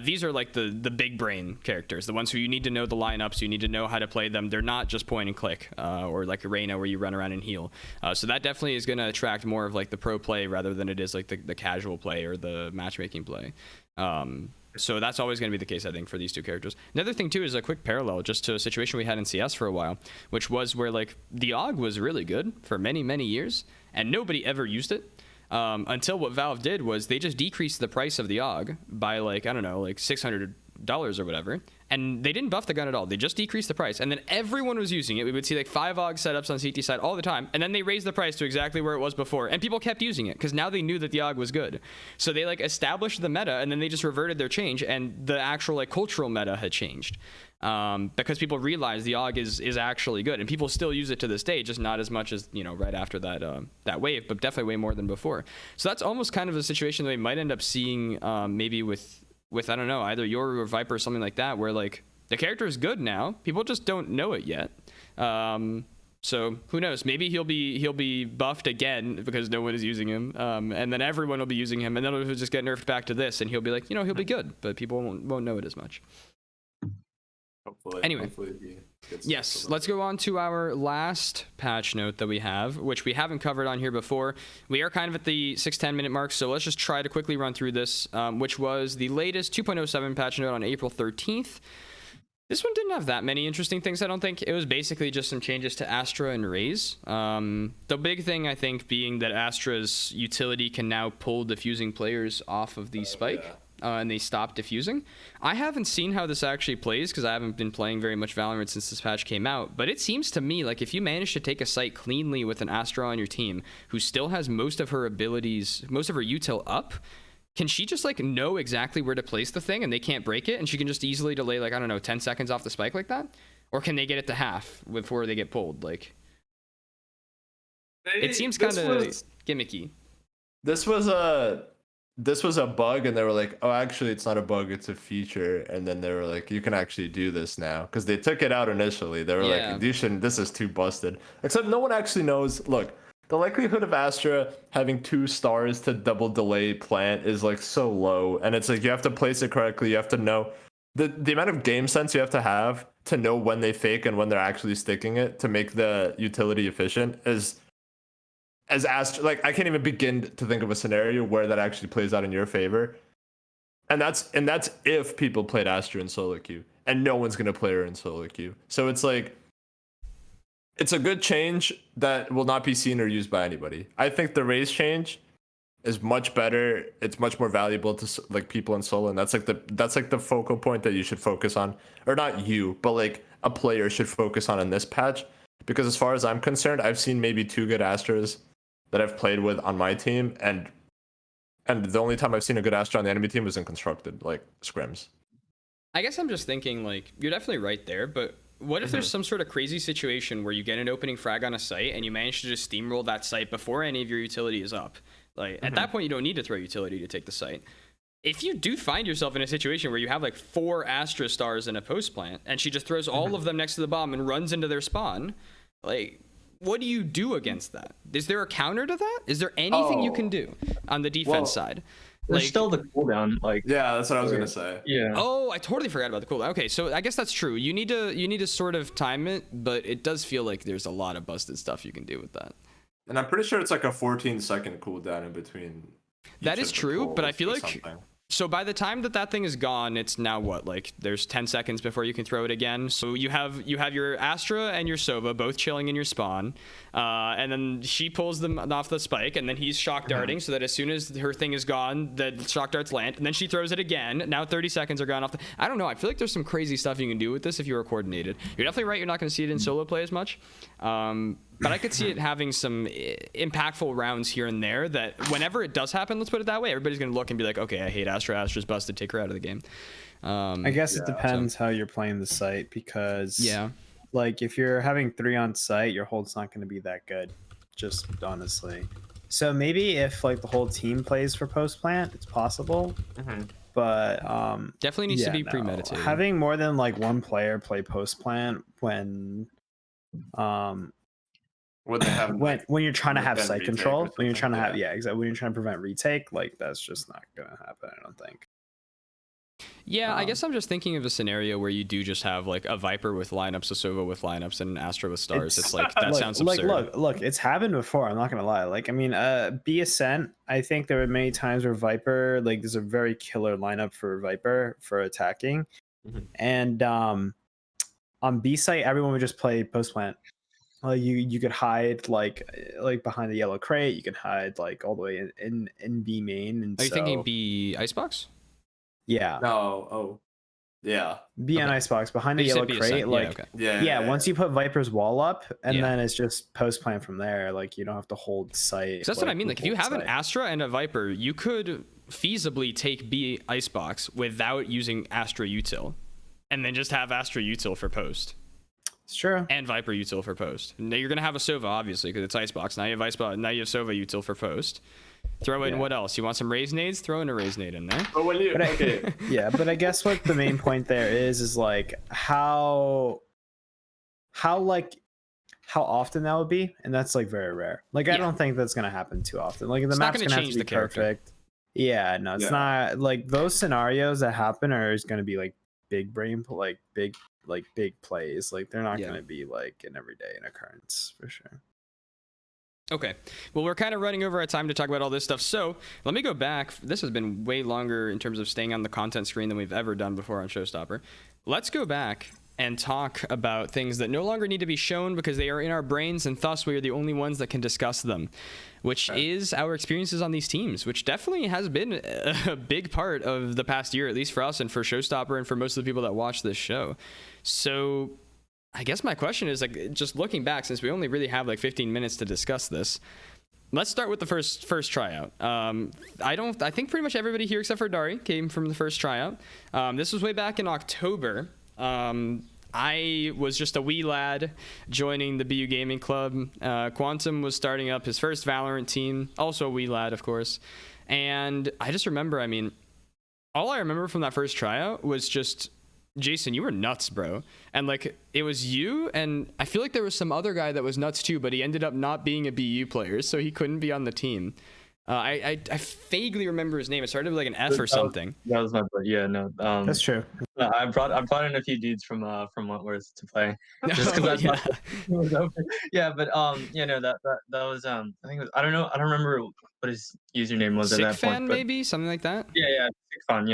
Speaker 3: These are like the big brain characters, the ones who you need to know the lineups, you need to know how to play them. They're not just point and click or like a Reyna where you run around and heal. So that definitely is going to attract more of like the pro play rather than it is like the casual play or the matchmaking play. So that's always going to be the case, I think, for these 2 characters. Another thing, too, is a quick parallel just to a situation we had in CS for a while, which was where, like, the AUG was really good for many, many years, and nobody ever used it until what Valve did was they just decreased the price of the AUG by, like, I don't know, like $600 or whatever, and they didn't buff the gun at all. They just decreased the price, and then everyone was using it. We would see like 5 AUG setups on CT side all the time, and then they raised the price to exactly where it was before, and people kept using it because now they knew that the AUG was good. So they like established the meta, and then they just reverted their change, and the actual like cultural meta had changed because people realized the AUG is actually good, and people still use it to this day, just not as much as right after that wave, but definitely way more than before. So that's almost kind of a situation that we might end up seeing maybe with I don't know, either Yoru or Viper or something like that, where like the character is good now, people just don't know it yet. So who knows? Maybe he'll be buffed again because no one is using him, and then everyone will be using him, and then he'll just get nerfed back to this, and he'll be like, he'll be good, but people won't know it as much.
Speaker 5: Hopefully.
Speaker 3: Anyway.
Speaker 5: Hopefully he gets
Speaker 3: Yes, let's go on to our last patch note that we have, which we haven't covered on here before. We are kind of at the 6-10 minute mark, so let's just try to quickly run through this, which was the latest 2.07 patch note on April 13th. This one didn't have that many interesting things, I don't think. It was basically just some changes to Astra and Raze. The big thing, I think, being that Astra's utility can now pull diffusing players off of the spike.
Speaker 5: Yeah.
Speaker 3: And they stop diffusing. I haven't seen how this actually plays because I haven't been playing very much Valorant since this patch came out, but it seems to me like if you manage to take a site cleanly with an Astra on your team who still has most of her abilities, most of her util up, can she just like know exactly where to place the thing and they can't break it, and she can just easily delay like, I don't know, 10 seconds off the spike like that? Or can they get it to half before they get pulled? Like, it seems kind of gimmicky.
Speaker 5: This was a bug, and they were like, oh, actually it's not a bug, it's a feature. And then they were like, you can actually do this now, because they took it out initially. They were like, you shouldn't, this is too busted. Except no one actually knows. Look, the likelihood of Astra having 2 stars to double delay plant is like so low, and it's like you have to place it correctly. You have to know the amount of game sense you have to know when they fake and when they're actually sticking it to make the utility efficient is as Astra, like I can't even begin to think of a scenario where that actually plays out in your favor. And that's if people played Astra in solo queue, and no one's gonna play her in solo queue. So it's like, it's a good change that will not be seen or used by anybody. I think the raise change is much better. It's much more valuable to like people in solo, and that's like the focal point that you should focus on, or not you, but like a player should focus on in this patch. Because as far as I'm concerned, I've seen maybe 2 good Astras that I've played with on my team, and the only time I've seen a good Astra on the enemy team was in constructed, like scrims.
Speaker 3: I guess I'm just thinking, like, you're definitely right there, but what if there's some sort of crazy situation where you get an opening frag on a site and you manage to just steamroll that site before any of your utility is up? Like, at that point, you don't need to throw utility to take the site. If you do find yourself in a situation where you have like 4 Astra stars in a post plant and she just throws all of them next to the bomb and runs into their spawn, like, what do you do against that? Is there a counter to that? Is there anything you can do on the defense side?
Speaker 6: There's still the cooldown, like
Speaker 7: Yeah, that's what I was gonna say.
Speaker 6: yeah.
Speaker 3: Oh, I totally forgot about the cooldown. Okay, so I guess that's true. You need to sort of time it, but it does feel like there's a lot of busted stuff you can do with that.
Speaker 7: And I'm pretty sure it's like a 14-second cooldown in between.
Speaker 3: That
Speaker 7: each
Speaker 3: is
Speaker 7: of the
Speaker 3: true, but I
Speaker 7: pulls
Speaker 3: feel
Speaker 7: or
Speaker 3: like
Speaker 7: something.
Speaker 3: so by the time that thing is gone, it's now what, like there's 10 seconds before you can throw it again. So you have your Astra and your Sova both chilling in your spawn, and then she pulls them off the spike, and then he's shock darting so that as soon as her thing is gone, the shock darts land, and then she throws it again. Now 30 seconds are gone off. I don't know. I feel like there's some crazy stuff you can do with this if you are coordinated. You're definitely right. You're not going to see it in solo play as much. But I could see it having some impactful rounds here and there that whenever it does happen, let's put it that way, everybody's going to look and be like, okay, I hate Astra. Astra's busted. Take her out of the game.
Speaker 4: I guess it depends how you're playing the site because like if you're having 3 on site, your hold's not going to be that good, just honestly. So maybe if like the whole team plays for post plant, it's possible. But
Speaker 3: definitely needs to be premeditated.
Speaker 4: Having more than like one player play post plant when
Speaker 7: What they have
Speaker 4: when you're trying to have site
Speaker 7: retake
Speaker 4: control,
Speaker 7: or
Speaker 4: when you're trying to
Speaker 7: something,
Speaker 4: have exactly, when you're trying to prevent retake, like that's just not gonna happen, I don't think.
Speaker 3: Yeah, I guess I'm just thinking of a scenario where you do just have like a Viper with lineups, a Sova with lineups, and an Astra with stars. It's like that sounds absurd.
Speaker 4: Like look, it's happened before. I'm not gonna lie. Like I mean, B Ascent. I think there were many times where Viper, like there's a very killer lineup for Viper for attacking, and on B site everyone would just play post plant. You could hide like behind the yellow crate. You could hide like all the way in B main. And
Speaker 3: are you thinking B Icebox?
Speaker 4: Yeah.
Speaker 7: No. Yeah.
Speaker 4: B on Icebox behind the yellow crate. Like
Speaker 7: Yeah.
Speaker 4: Once you put Viper's wall up, and then it's just post plant from there. Like you don't have to hold site.
Speaker 3: So that's what I mean. Like if you have an Astra and a Viper, you could feasibly take B Icebox without using Astra util, and then just have Astra util for post.
Speaker 4: It's true.
Speaker 3: And Viper util for post. Now you're gonna have a Sova obviously because it's Icebox. Now you have Icebox. Now you have Sova util for post. Throw in what else? You want some raise nades? Throw in a raise nade in there.
Speaker 7: But when you
Speaker 4: but I guess what the main point there is like how often that would be, and that's like very rare. Like I don't think that's gonna happen too often. Like the map's gonna have to be perfect. Yeah, no, it's not like those scenarios that happen are is gonna be like big brain, like big plays. Like they're not gonna be like an everyday occurrence for sure.
Speaker 3: Okay, well, we're kind of running over our time to talk about all this stuff, so let me go back. This has been way longer in terms of staying on the content screen than we've ever done before on Showstopper. Let's go back and talk about things that no longer need to be shown because they are in our brains, and thus we are the only ones that can discuss them, which is our experiences on these teams, which definitely has been a big part of the past year, at least for us and for Showstopper and for most of the people that watch this show. So I guess my question is, like, just looking back, since we only really have like 15 minutes to discuss this, let's start with the first tryout. I think pretty much everybody here except for Dariy came from the first tryout. This was way back in October. I was just a wee lad joining the BU Gaming Club. Quantum was starting up his first Valorant team, also a wee lad, of course. And I just remember, I mean, all I remember from that first tryout was just, Jason, you were nuts, bro. And like it was you, and I feel like there was some other guy that was nuts too, but he ended up not being a BU player, so he couldn't be on the team. I vaguely remember his name. It started with like an F or something.
Speaker 6: That was my buddy. Yeah, no.
Speaker 4: That's true.
Speaker 6: I brought in a few dudes from Wentworth to play. Just because was open. Yeah, but that was I think it was, I don't know, I don't remember what his username was at that
Speaker 3: fan
Speaker 6: point.
Speaker 3: Maybe something like that.
Speaker 6: Yeah, Sick Fan.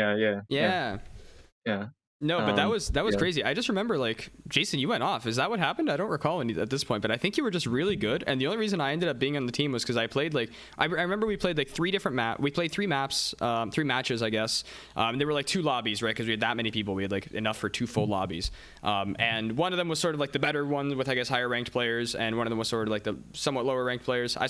Speaker 6: Yeah.
Speaker 3: No, but that was crazy. I just remember, like, Jason, you went off. Is that what happened? I don't recall any at this point, but I think you were just really good. And the only reason I ended up being on the team was because I played like I remember we played like three maps, 3 matches, I guess. And there were like 2 lobbies, right? Because we had that many people. We had like enough for 2 full lobbies. And one of them was sort of like the better one with, I guess, higher ranked players, and one of them was sort of like the somewhat lower ranked players. I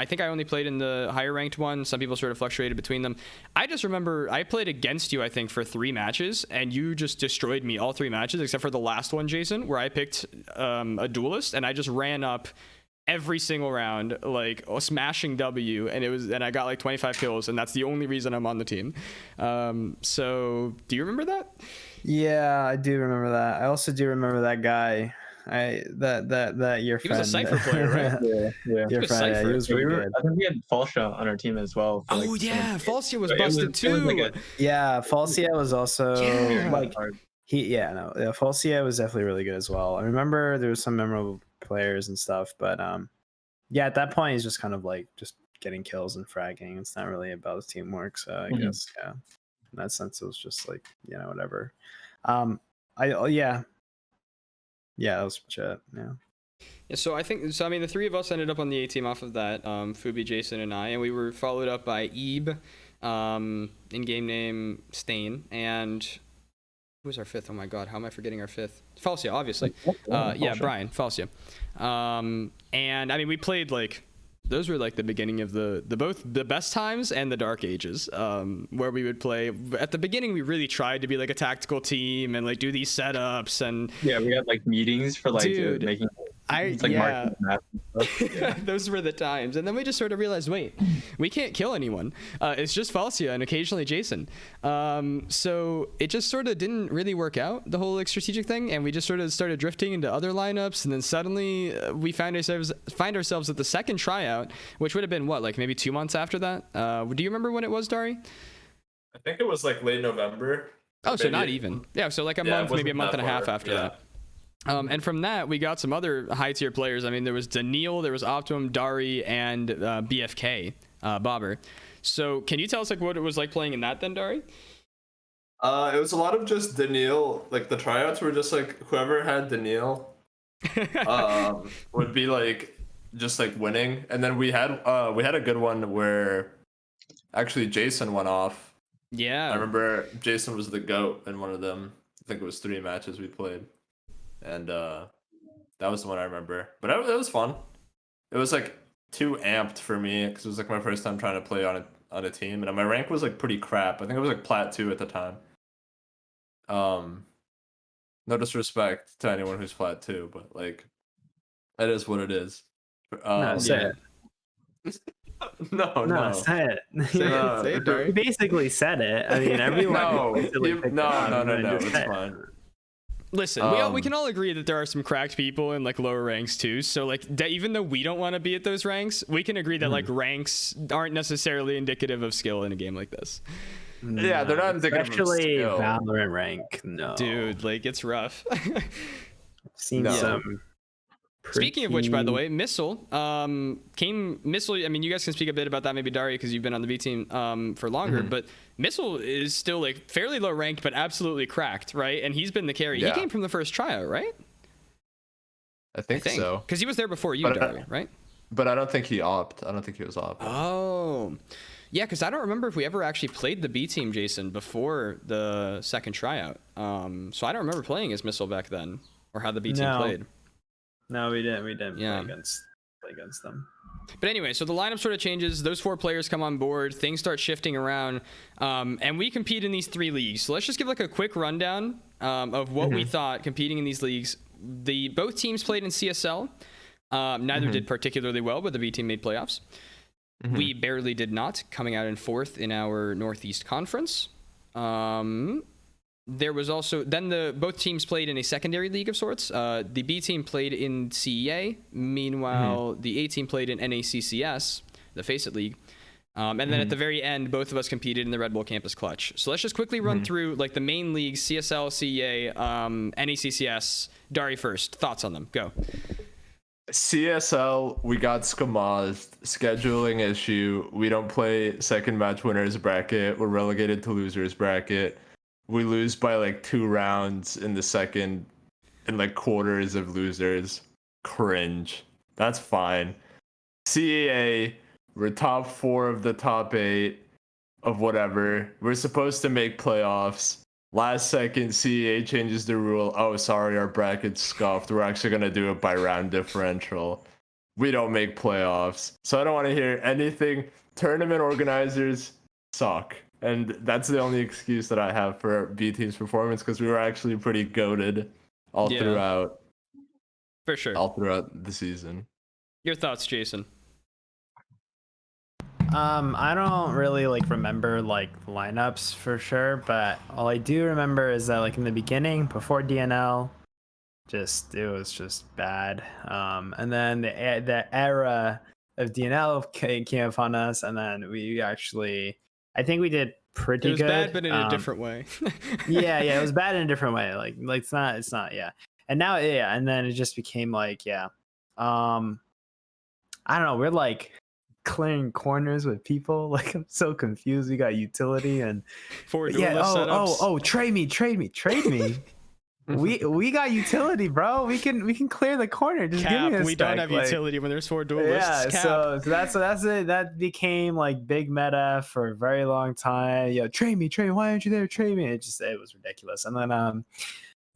Speaker 3: think I only played in the higher ranked one. Some people sort of fluctuated between them. I just remember I played against you, I think, for 3 matches, and you just destroyed me all 3 matches except for the last one, Jason, where I picked a duelist, and I just ran up every single round, like smashing W, and I got like 25 kills, and that's the only reason I'm on the team. So do you remember that?
Speaker 4: Yeah, I do remember that. I also do remember that guy. that your
Speaker 3: He was a
Speaker 4: friend.
Speaker 3: Cypher player, right?
Speaker 6: Yeah.
Speaker 4: Your
Speaker 3: was
Speaker 4: friend, yeah,
Speaker 3: Cypher.
Speaker 4: he was pretty good.
Speaker 6: I think we had Falsha on our team as well. For, like,
Speaker 3: Oh yeah,
Speaker 6: some-
Speaker 3: Falsia was
Speaker 6: It was-
Speaker 3: busted
Speaker 6: it was
Speaker 3: too.
Speaker 6: like a-
Speaker 4: Yeah, Falsia was also
Speaker 3: Yeah.
Speaker 4: like Falsia was definitely really good as well. I remember there was some memorable players and stuff, but yeah, at that point he's just kind of like just getting kills and fragging. It's not really about his teamwork, so I guess yeah, in that sense it was just like whatever. Yeah, that was it. Yeah.
Speaker 3: Yeah, so I think so. I mean, the three of us ended up on the A team off of that. Phooby, Jason, and I, and we were followed up by Ebe, in-game name Stain, and who was our fifth? Oh my God, how am I forgetting our fifth? Falsia, obviously. Yeah, Brian Falsia. And I mean, we played like those were like the beginning of the both the best times and the dark ages, where we would play. At the beginning, we really tried to be like a tactical team and like do these setups and
Speaker 6: Yeah, we had like meetings for like
Speaker 3: Dude,
Speaker 6: making.
Speaker 3: I
Speaker 6: Like
Speaker 3: yeah.
Speaker 6: marking the map and stuff. Yeah.
Speaker 3: Those were the times, and then we just sort of realized, wait, we can't kill anyone. It's just Falsia and occasionally Jason. So it just sort of didn't really work out, the whole like strategic thing, and we just sort of started drifting into other lineups, and then suddenly we find ourselves at the second tryout, which would have been what, like maybe 2 months after that. Do you remember when it was, Dariy?
Speaker 5: I think it was like late November.
Speaker 3: Oh, so not even. Yeah, so like a month, maybe a month and a half after that. And from that, we got some other high-tier players. I mean, there was Daniil, there was Optimum, Dariy, and BFK, Bobber. So can you tell us like what it was like playing in that then, Dariy?
Speaker 5: It was a lot of just Daniil. Like the tryouts were just like whoever had Daniil would be like just like winning. And then we had a good one where actually Jason went off.
Speaker 3: Yeah.
Speaker 5: I remember Jason was the GOAT in one of them. I think it was 3 matches we played. And that was the one I remember. But it was fun. It was like too amped for me because it was like my first time trying to play on a team, and my rank was like pretty crap. I think it was like Plat 2 at the time. No disrespect to anyone who's Plat 2, but like that is what it is.
Speaker 4: No, say it.
Speaker 5: No.
Speaker 4: Say it.
Speaker 3: Say it, Dariy.
Speaker 4: You basically said it. I mean, everyone.
Speaker 5: No,
Speaker 4: basically picked it up, and
Speaker 5: no.
Speaker 4: just
Speaker 5: It's
Speaker 4: said it.
Speaker 5: fine.
Speaker 3: Listen, we can all agree that there are some cracked people in like lower ranks too. So like even though we don't want to be at those ranks, we can agree that like ranks aren't necessarily indicative of skill in a game like this.
Speaker 5: Yeah, they're not indicative of
Speaker 4: Especially
Speaker 5: skill.
Speaker 4: Valorant rank. No,
Speaker 3: Dude, like it's rough.
Speaker 4: seen
Speaker 5: No.
Speaker 4: some.
Speaker 3: Speaking of which, by the
Speaker 4: pretty-
Speaker 3: way, Missile Missile. I mean, you guys can speak a bit about that, maybe Dariy, because you've been on the B team for longer. But Missile is still like fairly low ranked, but absolutely cracked, right? And he's been the carry.
Speaker 5: Yeah.
Speaker 3: He came from the first tryout, right?
Speaker 5: I think so.
Speaker 3: Because he was there before you,
Speaker 5: But,
Speaker 3: Dariy, right?
Speaker 5: But I don't think he opt. I don't think he was opt.
Speaker 3: Oh, yeah. Because I don't remember if we ever actually played the B team, Jason, before the second tryout. So I don't remember playing as Missile back then, or how the B team
Speaker 4: No.
Speaker 3: played.
Speaker 4: No, we didn't.
Speaker 3: Yeah.
Speaker 4: play against them.
Speaker 3: But anyway, so the lineup sort of changes. Those 4 players come on board. Things start shifting around, and we compete in these 3 leagues. So let's just give like a quick rundown of what we thought competing in these leagues. Both teams played in CSL. Neither did particularly well, but the B team made playoffs. We barely did not, coming out in 4th in our Northeast Conference. There was also then both teams played in a secondary league of sorts. The B team played in CEA, meanwhile the A team played in NACCS, the Face It League. And then at the very end, both of us competed in the Red Bull Campus Clutch. So let's just quickly run through like the main leagues: CSL, CEA, NACCS. Dariy first. Thoughts on them? Go.
Speaker 5: CSL, we got skamazed. Scheduling issue. We don't play second match winners bracket. We're relegated to losers bracket. We lose by like 2 rounds in the second, and like quarters of losers. Cringe. That's fine. CEA, we're top 4 of the top 8 of whatever. We're supposed to make playoffs. Last second, CEA changes the rule. Oh, sorry, our bracket's scuffed. We're actually going to do it by round differential. We don't make playoffs. So I don't want to hear anything. Tournament organizers suck. And that's the only excuse that I have for B team's performance, because we were actually pretty goated all throughout
Speaker 3: For sure.
Speaker 5: the season.
Speaker 3: Your thoughts, Jason?
Speaker 4: I don't really like remember like lineups for sure, but all I do remember is that like in the beginning, before DNL, it was just bad. And then the era of DNL came upon us, and then we actually, I think we did pretty
Speaker 3: It was
Speaker 4: good.
Speaker 3: bad, but in a different way.
Speaker 4: yeah, it was bad in a different way. Like it's not, yeah. And now, yeah, and then it just became like, yeah, I don't know. We're like clearing corners with people. Like I'm so confused. We got utility and
Speaker 3: Four
Speaker 4: yeah.
Speaker 3: duelist setups.
Speaker 4: Oh, trade me. we got utility, bro. We can clear the corner. Just give me
Speaker 3: Cap,
Speaker 4: a
Speaker 3: we
Speaker 4: stack.
Speaker 3: don't have
Speaker 4: like,
Speaker 3: utility when there's 4 duelists.
Speaker 4: yeah,
Speaker 3: Cap.
Speaker 4: so that's it. That became like big meta for a very long time. Yeah, trade me. Why aren't you there? Trade me. It was ridiculous. And then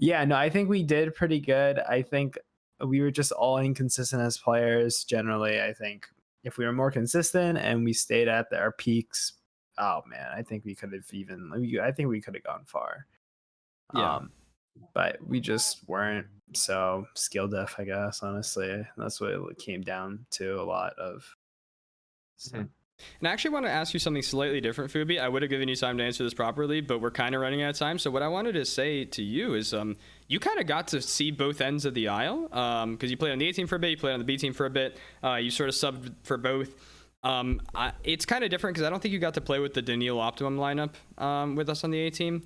Speaker 4: yeah, no, I think we did pretty good. I think we were just all inconsistent as players generally. I think if we were more consistent and we stayed at our peaks, oh man, I think we could have gone far.
Speaker 3: Yeah.
Speaker 4: But we just weren't. So skill def, I guess, honestly, that's what it came down to a lot of. So.
Speaker 3: And I actually want to ask you something slightly different, Phooby. I would have given you time to answer this properly, but we're kind of running out of time. So what I wanted to say to you is you kind of got to see both ends of the aisle because you played on the A team for a bit, you played on the B team for a bit, you sort of subbed for both. It's kind of different because I don't think you got to play with the Daniil Optimum lineup with us on the A team.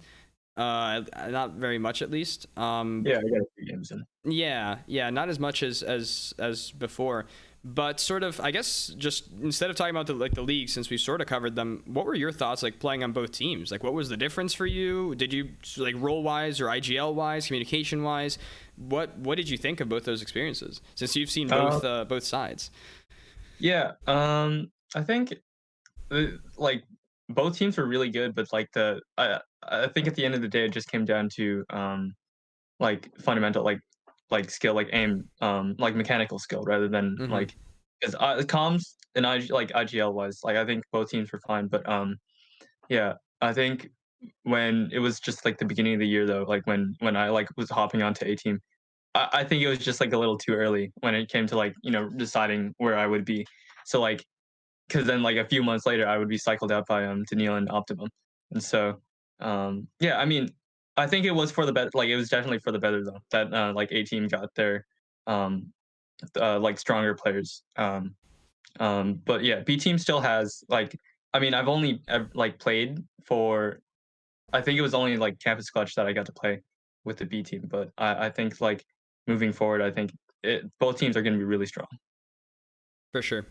Speaker 3: Not very much, at least.
Speaker 6: Yeah, I got a few games in.
Speaker 3: Yeah, not as much as before. But sort of, I guess, just instead of talking about the league, since we sort of covered them, what were your thoughts like playing on both teams? Like, what was the difference for you? Did you like role wise or IGL wise, communication wise? What did you think of both those experiences? Since you've seen both sides.
Speaker 6: Yeah, I think like both teams were really good, but like I think at the end of the day, it just came down to like fundamental like skill, like aim, like mechanical skill rather than like because comms and IGL was like I think both teams were fine, but yeah, I think when it was just like the beginning of the year though, like when I like was hopping onto A team, I think it was just like a little too early when it came to like deciding where I would be. So like because then like a few months later I would be cycled out by Daniil and Optimum, and so yeah, I mean I think it was for the better. Like it was definitely for the better though that like A team got their like stronger players. But yeah, B team still has like I mean I've only like played for I think it was only like Campus Clutch that I got to play with the B team, but I think like moving forward I think both teams are going to be really strong.
Speaker 3: For sure.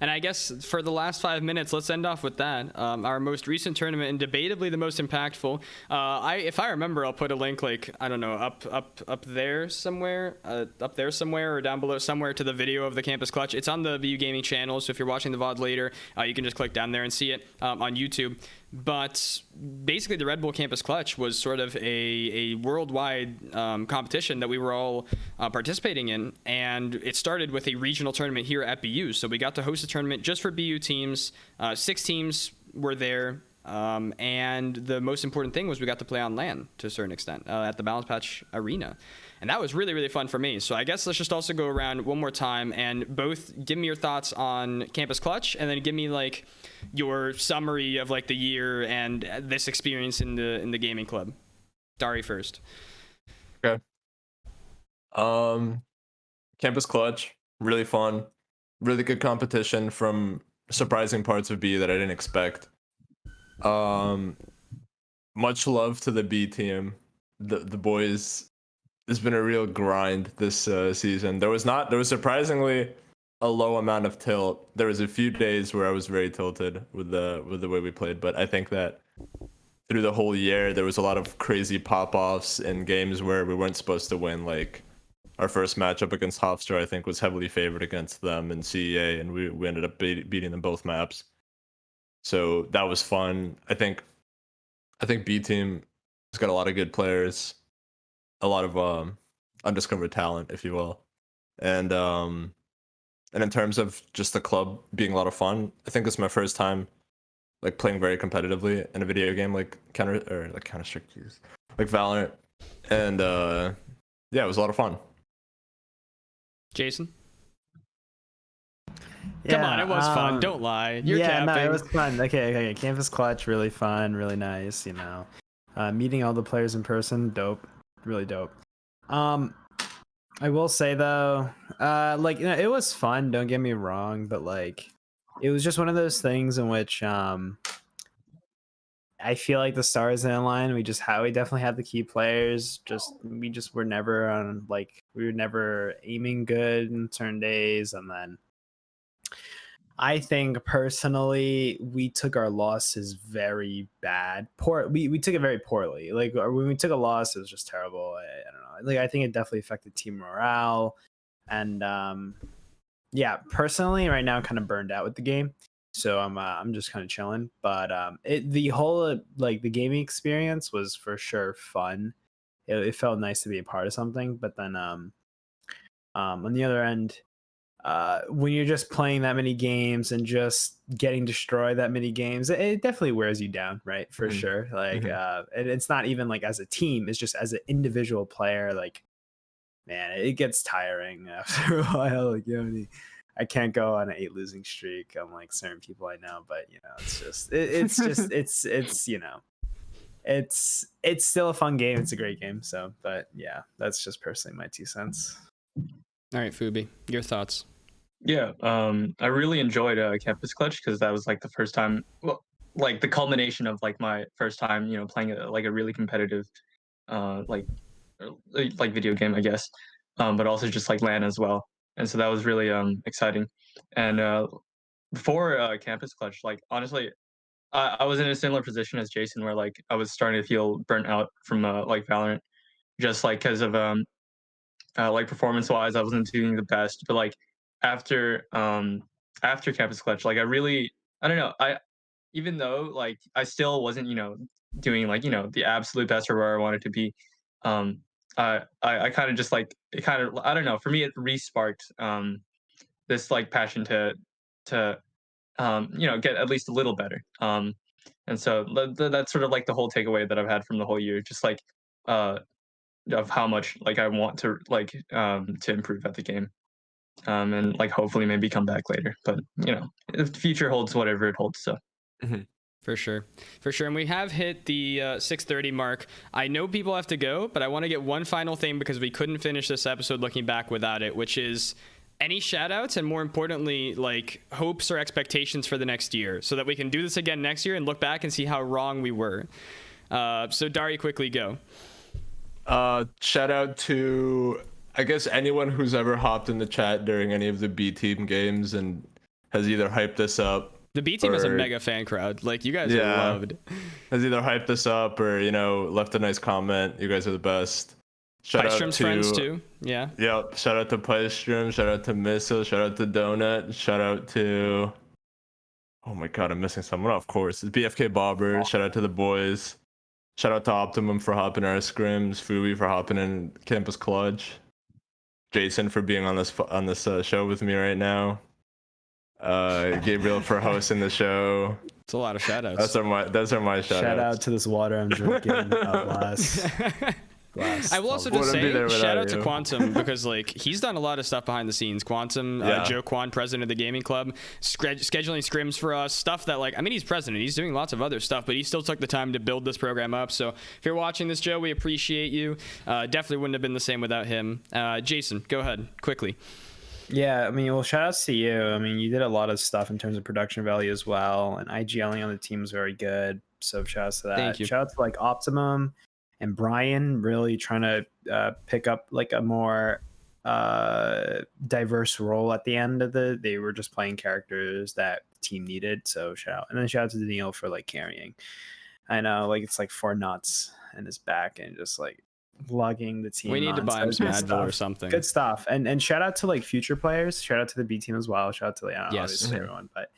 Speaker 3: And I guess for the last 5 minutes, let's end off with that. Our most recent tournament and debatably the most impactful. If I remember, I'll put a link like, I don't know, up there somewhere or down below somewhere to the video of the Campus Clutch. It's on the VU Gaming channel, so if you're watching the VOD later, you can just click down there and see it on YouTube. But basically, the Red Bull Campus Clutch was sort of a worldwide competition that we were all participating in, and it started with a regional tournament here at BU. So we got to host a tournament just for BU teams. 6 teams were there, and the most important thing was we got to play on LAN to a certain extent at the Balance Patch Arena. And that was really, really fun for me. So I guess let's just also go around one more time and both give me your thoughts on Campus Clutch and then give me like your summary of like the year and this experience in the gaming club. Dariy first.
Speaker 5: Okay. Campus Clutch, really fun. Really good competition from surprising parts of B that I didn't expect. Much love to the B team. The boys, it's been a real grind this season. There was surprisingly a low amount of tilt. There was a few days where I was very tilted with the way we played, but I think that through the whole year there was a lot of crazy pop-offs in games where we weren't supposed to win. Like our first matchup against Hofstra, I think, was heavily favored against them in CEA, and we ended up beating them both maps. So that was fun. I think B team has got a lot of good players, a lot of undiscovered talent, if you will, and in terms of just the club being a lot of fun, I think it's my first time like playing very competitively in a video game like Counter-Strike, like Valorant, and yeah, it was a lot of fun.
Speaker 3: Jason? Come on, it was fun. Don't lie. You're capping.
Speaker 4: No, it was fun. Okay. Campus Clutch, really fun, really nice. Meeting all the players in person, dope, really dope. I will say though, like it was fun. Don't get me wrong, but like it was just one of those things in which I feel like the stars didn't align. We definitely had the key players. We just were never on we were never aiming good in certain days, and then I think personally we took our losses very bad. We took it very poorly. Like when we took a loss, it was just terrible. I don't know. Like I think it definitely affected team morale, and yeah, personally right now I'm kind of burned out with the game. So I'm just kind of chilling, but the whole like the gaming experience was for sure fun. It felt nice to be a part of something, but then on the other end, when you're just playing that many games and just getting destroyed that many games, it definitely wears you down, right? For sure. Like and it's not even like as a team, it's just as an individual player, like man, it gets tiring after a while. Like I can't go on an 8 losing streak unlike certain people I know, but it's just it's still a fun game. It's a great game. So, but yeah, that's just personally my 2 cents.
Speaker 3: All right, Phooby, your thoughts.
Speaker 6: Yeah, I really enjoyed Campus Clutch because that was like the first time, well, like the culmination of like my first time, playing like a really competitive, like video game, I guess, but also just like LAN as well. And so that was really exciting. And before Campus Clutch, like honestly, I was in a similar position as Jason, where like I was starting to feel burnt out from like Valorant, just like because of like performance wise, I wasn't doing the best. But like after after Campus Clutch, like I don't know, even though like I still wasn't doing like the absolute best or where I wanted to be, um I kind of just like it kind of I don't know, for me it re-sparked this like passion to get at least a little better. And so that's sort of like the whole takeaway that I've had from the whole year, just like uh of how much like I want to improve at the game. And like hopefully maybe come back later, but the future holds whatever it holds. So
Speaker 3: For sure. And we have hit the 6:30 mark. I know people have to go, but I want to get one final thing because we couldn't finish this episode looking back without it, which is any shout outs and more importantly, like hopes or expectations for the next year so that we can do this again next year and look back and see how wrong we were. So Dariy, quickly go.
Speaker 5: Shout out to, I guess, anyone who's ever hopped in the chat during any of the B team games and has either hyped us up.
Speaker 3: The B team has a mega fan crowd. Like you guys are loved.
Speaker 5: Has either hyped us up or left a nice comment. You guys are the best. Shout out to
Speaker 3: friends too. Yeah.
Speaker 5: Yep. Shout out to Pystrom. Shout out to Missile. Shout out to Donut. Shout out to, oh my god, I'm missing someone. Of course, it's BFK Bobber. Shout out to the boys. Shout out to Optimum for hopping our scrims. Phooby for hopping in Campus Clutch. Jason for being on this show with me right now. Gabriel for hosting the show.
Speaker 3: It's a lot of shout outs.
Speaker 5: Those are my shout outs.
Speaker 4: Shout out to this water I'm drinking. Glass.
Speaker 3: I will also just say shout out to Quantum because like he's done a lot of stuff behind the scenes. Quantum, Joe Quan, president of the gaming club, scheduling scrims for us, stuff that like, I mean, he's president, he's doing lots of other stuff, but he still took the time to build this program up. So if you're watching this, Joe, we appreciate you. Definitely wouldn't have been the same without him. Jason, go ahead quickly.
Speaker 4: Yeah, I mean, well, shout outs to you. I mean, you did a lot of stuff in terms of production value as well, and IGLing on the team was very good. So shout outs to that.
Speaker 3: Thank you.
Speaker 4: Shout out to like Optimum and Brian, really trying to pick up like a more diverse role at the end of they were just playing characters that the team needed. So shout out. And then shout out to Daniil for like carrying. I know, like it's like 4 nuts in his back and just like lugging the team.
Speaker 3: We need to buy him some Advil or something.
Speaker 4: Good stuff. And shout out to like future players. Shout out to the B team as well. Shout out to obviously everyone. But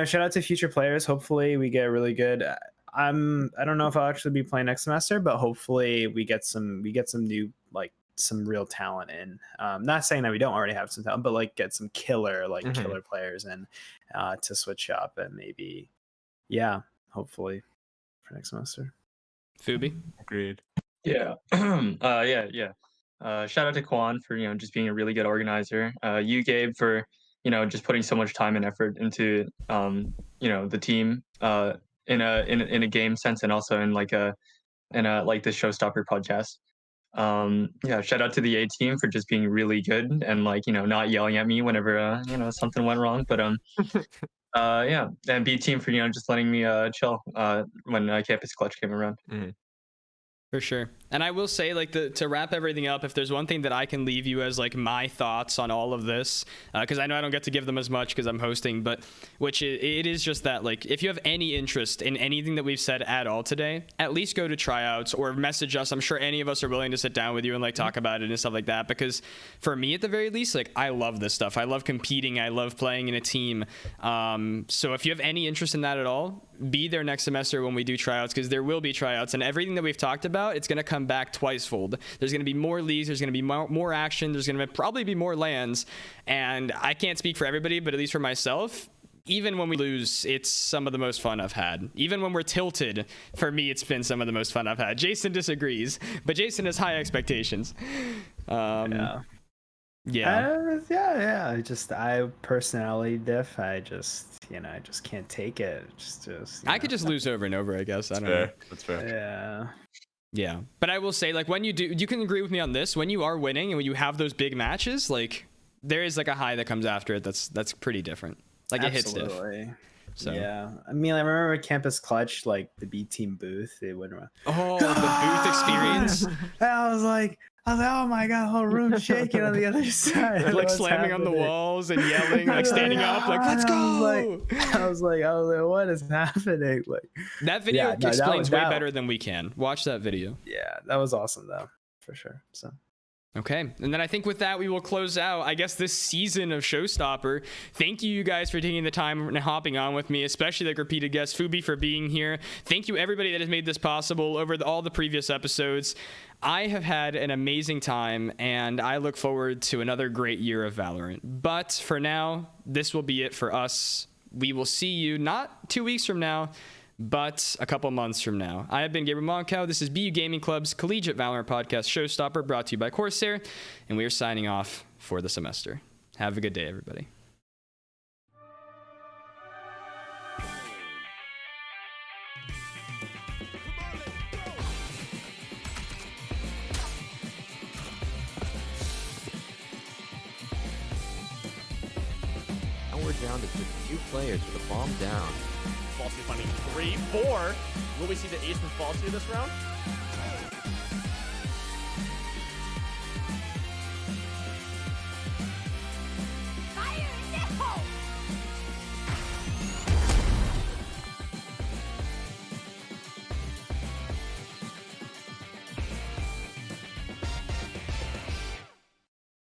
Speaker 4: shout out to future players. Hopefully we get really good. I don't know if I'll actually be playing next semester, but hopefully we get some new like some real talent in. Not saying that we don't already have some talent, but like get some killer players in to switch up and maybe hopefully for next semester.
Speaker 3: Phooby?
Speaker 5: Agreed.
Speaker 6: Yeah. Shout out to Quan for just being a really good organizer. You, Gabe, for just putting so much time and effort into the team in a game sense, and also in like the Showstopper podcast. Yeah, shout out to the A team for just being really good and like, not yelling at me whenever something went wrong. But yeah, and B team for just letting me chill when campus clutch came around.
Speaker 3: For sure. And I will say, like, to wrap everything up, if there's one thing that I can leave you as like my thoughts on all of this, because I know I don't get to give them as much because I'm hosting, but it is just that, like, if you have any interest in anything that we've said at all today, at least go to tryouts or message us. I'm sure any of us are willing to sit down with you and like talk about it and stuff like that, because for me at the very least, like, I love this stuff. I love competing. I love playing in a team. So if you have any interest in that at all, be there next semester when we do tryouts, because there will be tryouts, and everything that we've talked about, it's going to come back twicefold. There's going to be more leagues, there's going to be more action, there's going to probably be more LANs, and I can't speak for everybody, but at least for myself, even when we lose, it's some of the most fun I've had. Even when we're tilted, for me, it's been some of the most fun I've had. Jason disagrees, but Jason has high expectations. Yeah.
Speaker 4: I personality diff. I just can't take it.
Speaker 3: I could just lose over and over, I guess. I don't know.
Speaker 5: That's fair.
Speaker 3: Yeah. But I will say, like, when you do, you can agree with me on this. When you are winning and when you have those big matches, like, there is like a high that comes after it. That's pretty different. Like, it hits diff. So.
Speaker 4: Yeah, I mean, I remember Campus Clutch, like the B team booth. They went around.
Speaker 3: Oh, the booth experience.
Speaker 4: And I was like, oh my god, the whole room shaking on the other side.
Speaker 3: Like slamming on the walls and yelling, like standing up, like, let's go.
Speaker 4: I was like, what is happening? Like,
Speaker 3: that video explains way better than we can. Watch that video.
Speaker 4: Yeah, that was awesome though, for sure. So.
Speaker 3: Okay, and then I think with that, we will close out, I guess, this season of Showstopper. Thank you guys for taking the time and hopping on with me, especially like repeated guest Phooby for being here. Thank you everybody that has made this possible over all the previous episodes. I have had an amazing time, and I look forward to another great year of Valorant. But for now, this will be it for us. We will see you not 2 weeks from now, but a couple months from now. I have been Gabriel Moncau. This is BU Gaming Club's Collegiate Valorant Podcast Showstopper, brought to you by Corsair, and we are signing off for the semester. Have a good day, everybody.
Speaker 1: Now we're down to just 2 players with a bomb down.
Speaker 2: Falsely finding 3, 4. Will we see the ace from Falsely this round?